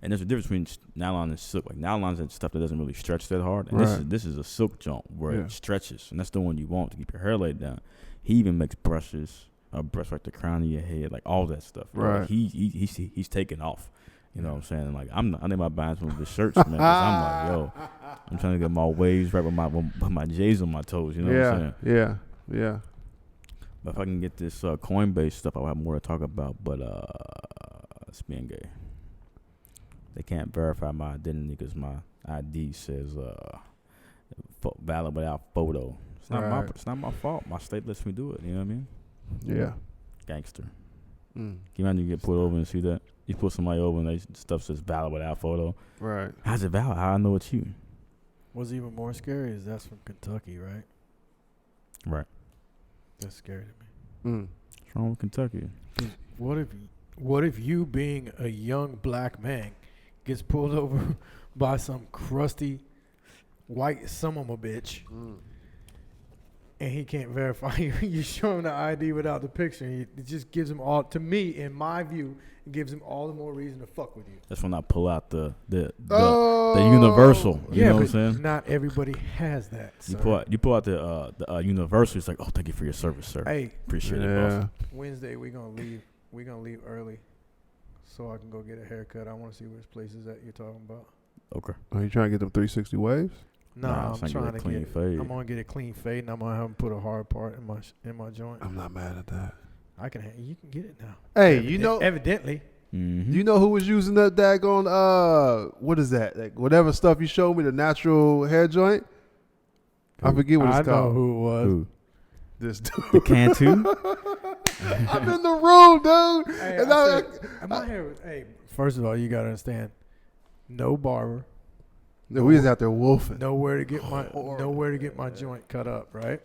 And there's a difference between nylon and silk. Like nylon's that stuff that doesn't really stretch that hard. And this is a silk joint where it stretches, and that's the one you want to keep your hair laid down. He even makes brushes. Brush like the crown of your head, like all that stuff. Right. Like he's taking off. You know what I'm saying? Like I think about buying some of his shirts, man. 'Cause I'm like, yo, I'm trying to get my waves right with my J's on my toes. You know what I'm saying? Yeah. But if I can get this Coinbase stuff, I'll have more to talk about. But it's being gay. They can't verify my identity because my ID says valid without photo. It's not my fault. My state lets me do it. You know what I mean? Yeah. Gangster. Can you imagine you get pulled over and see that? You pull somebody over and stuff says valid without photo. Right. How's it valid? How I know it's you? What's even more scary is that's from Kentucky, right? Right. That's scary to me. What's wrong with Kentucky? What if you, being a young black man, gets pulled over by some crusty white son of a bitch, and he can't verify you? You show him the ID without the picture. It just gives him all, to me, in my view, it gives him all the more reason to fuck with you. That's when I pull out the universal. You know what I'm saying? Not everybody has that. You pull out the universal. It's like, oh, thank you for your service, sir. Hey, appreciate it, boss. Wednesday we're gonna leave. We're gonna leave early, so I can go get a haircut. I want to see which places that you're talking about. Okay. Are you trying to get them 360 waves? Nah, I'm trying to clean fade. I'm gonna get a clean fade, and I'm gonna have him put a hard part in my joint. I'm not mad at that. You can get it now. Hey, evidently. Mm-hmm. Do you know who was using that daggone what is that? Like whatever stuff you showed me, the natural hair joint. I forget what it's called. I know who it was. Who? This dude. The Cantu? I'm in the room, dude. Hey, And I said, my hair was, hey, first of all, you gotta understand, no barber, we was out there wolfing. nowhere to get my joint cut up, right?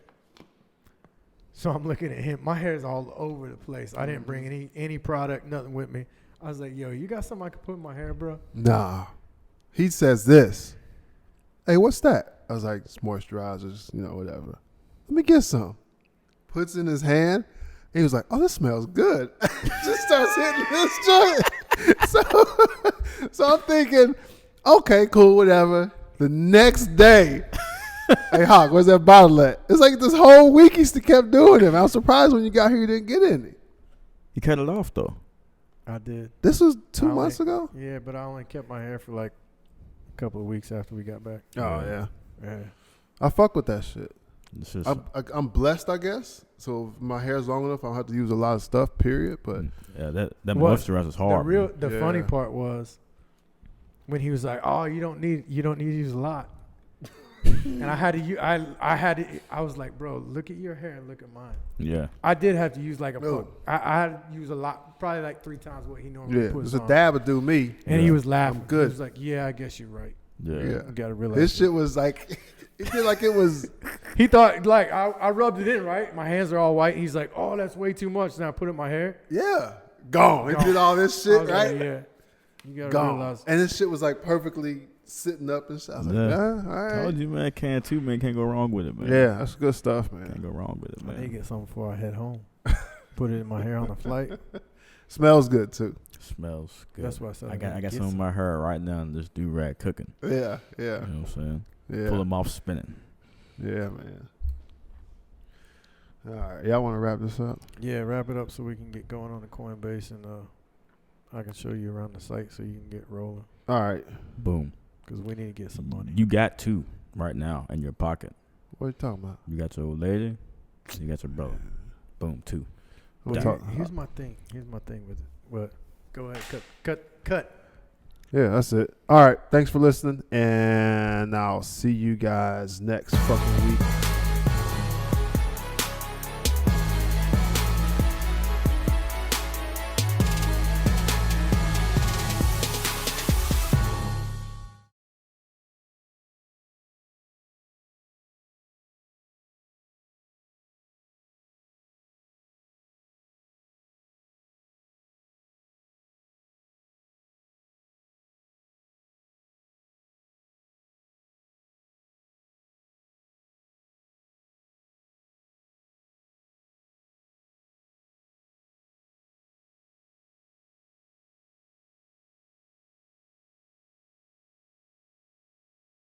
So I'm looking at him. My hair's all over the place. I didn't bring any product, nothing with me. I was like, yo, you got something I can put in my hair, bro? Nah. He says this. Hey, what's that? I was like, it's moisturizers, whatever. Let me get some. Puts in his hand. He was like, oh, this smells good. Just starts hitting this joint. So I'm thinking, okay, cool, whatever. The next day, hey, Hawk, where's that bottle at? It's like this whole week he still kept doing it. I was surprised when you got here you didn't get any. He cut it off, though. I did. This was 2 months ago? Yeah, but I only kept my hair for like a couple of weeks after we got back. Oh, yeah. Yeah. I fuck with that shit. It's just, I'm blessed, I guess. So if my hair's long enough, I don't have to use a lot of stuff, period. But yeah, that moisturizer's hard. The funny part was when he was like, "Oh, you don't need to use a lot," and I had to. I was like, "Bro, look at your hair and look at mine." Yeah, I did have to use like I had to use a lot, probably like 3 times what he normally puts it's on. a dab would do me. And he was laughing. I'm good. He was like, "Yeah, I guess you're right. yeah. You gotta realize This shit was like, it did like it was. He thought like I rubbed it in, right? My hands are all white. He's like, "Oh, that's way too much." Now I put it in my hair. Yeah, gone. It did all this I shit, was right? like, yeah, you gotta Gone. realize. And this shit was like perfectly sitting up and shit. I was like, all right. Told you, man. Can't go wrong with it, man. Yeah, that's good stuff, Can't man. go wrong with it, I need to man. get something before I head home. Put it in my hair on the flight. Smells good too. Smells good. That's what I said. I got some in my hair right now and this do-rag cooking. Yeah, You know yeah, what I'm saying? yeah. Pull them off spinning. Yeah, man. All right, y'all want to wrap this up? Yeah, wrap it up so we can get going on the Coinbase and I can show you around the site so you can get rolling All right. Boom. because we need to get some money. You got 2 right now in your pocket. What are you talking about? You got your old lady. You got your brother. Boom, 2. Here's my thing. Here's my thing with it. What? Go ahead. Cut. Yeah, that's it. All right. Thanks for listening, and I'll see you guys next fucking week.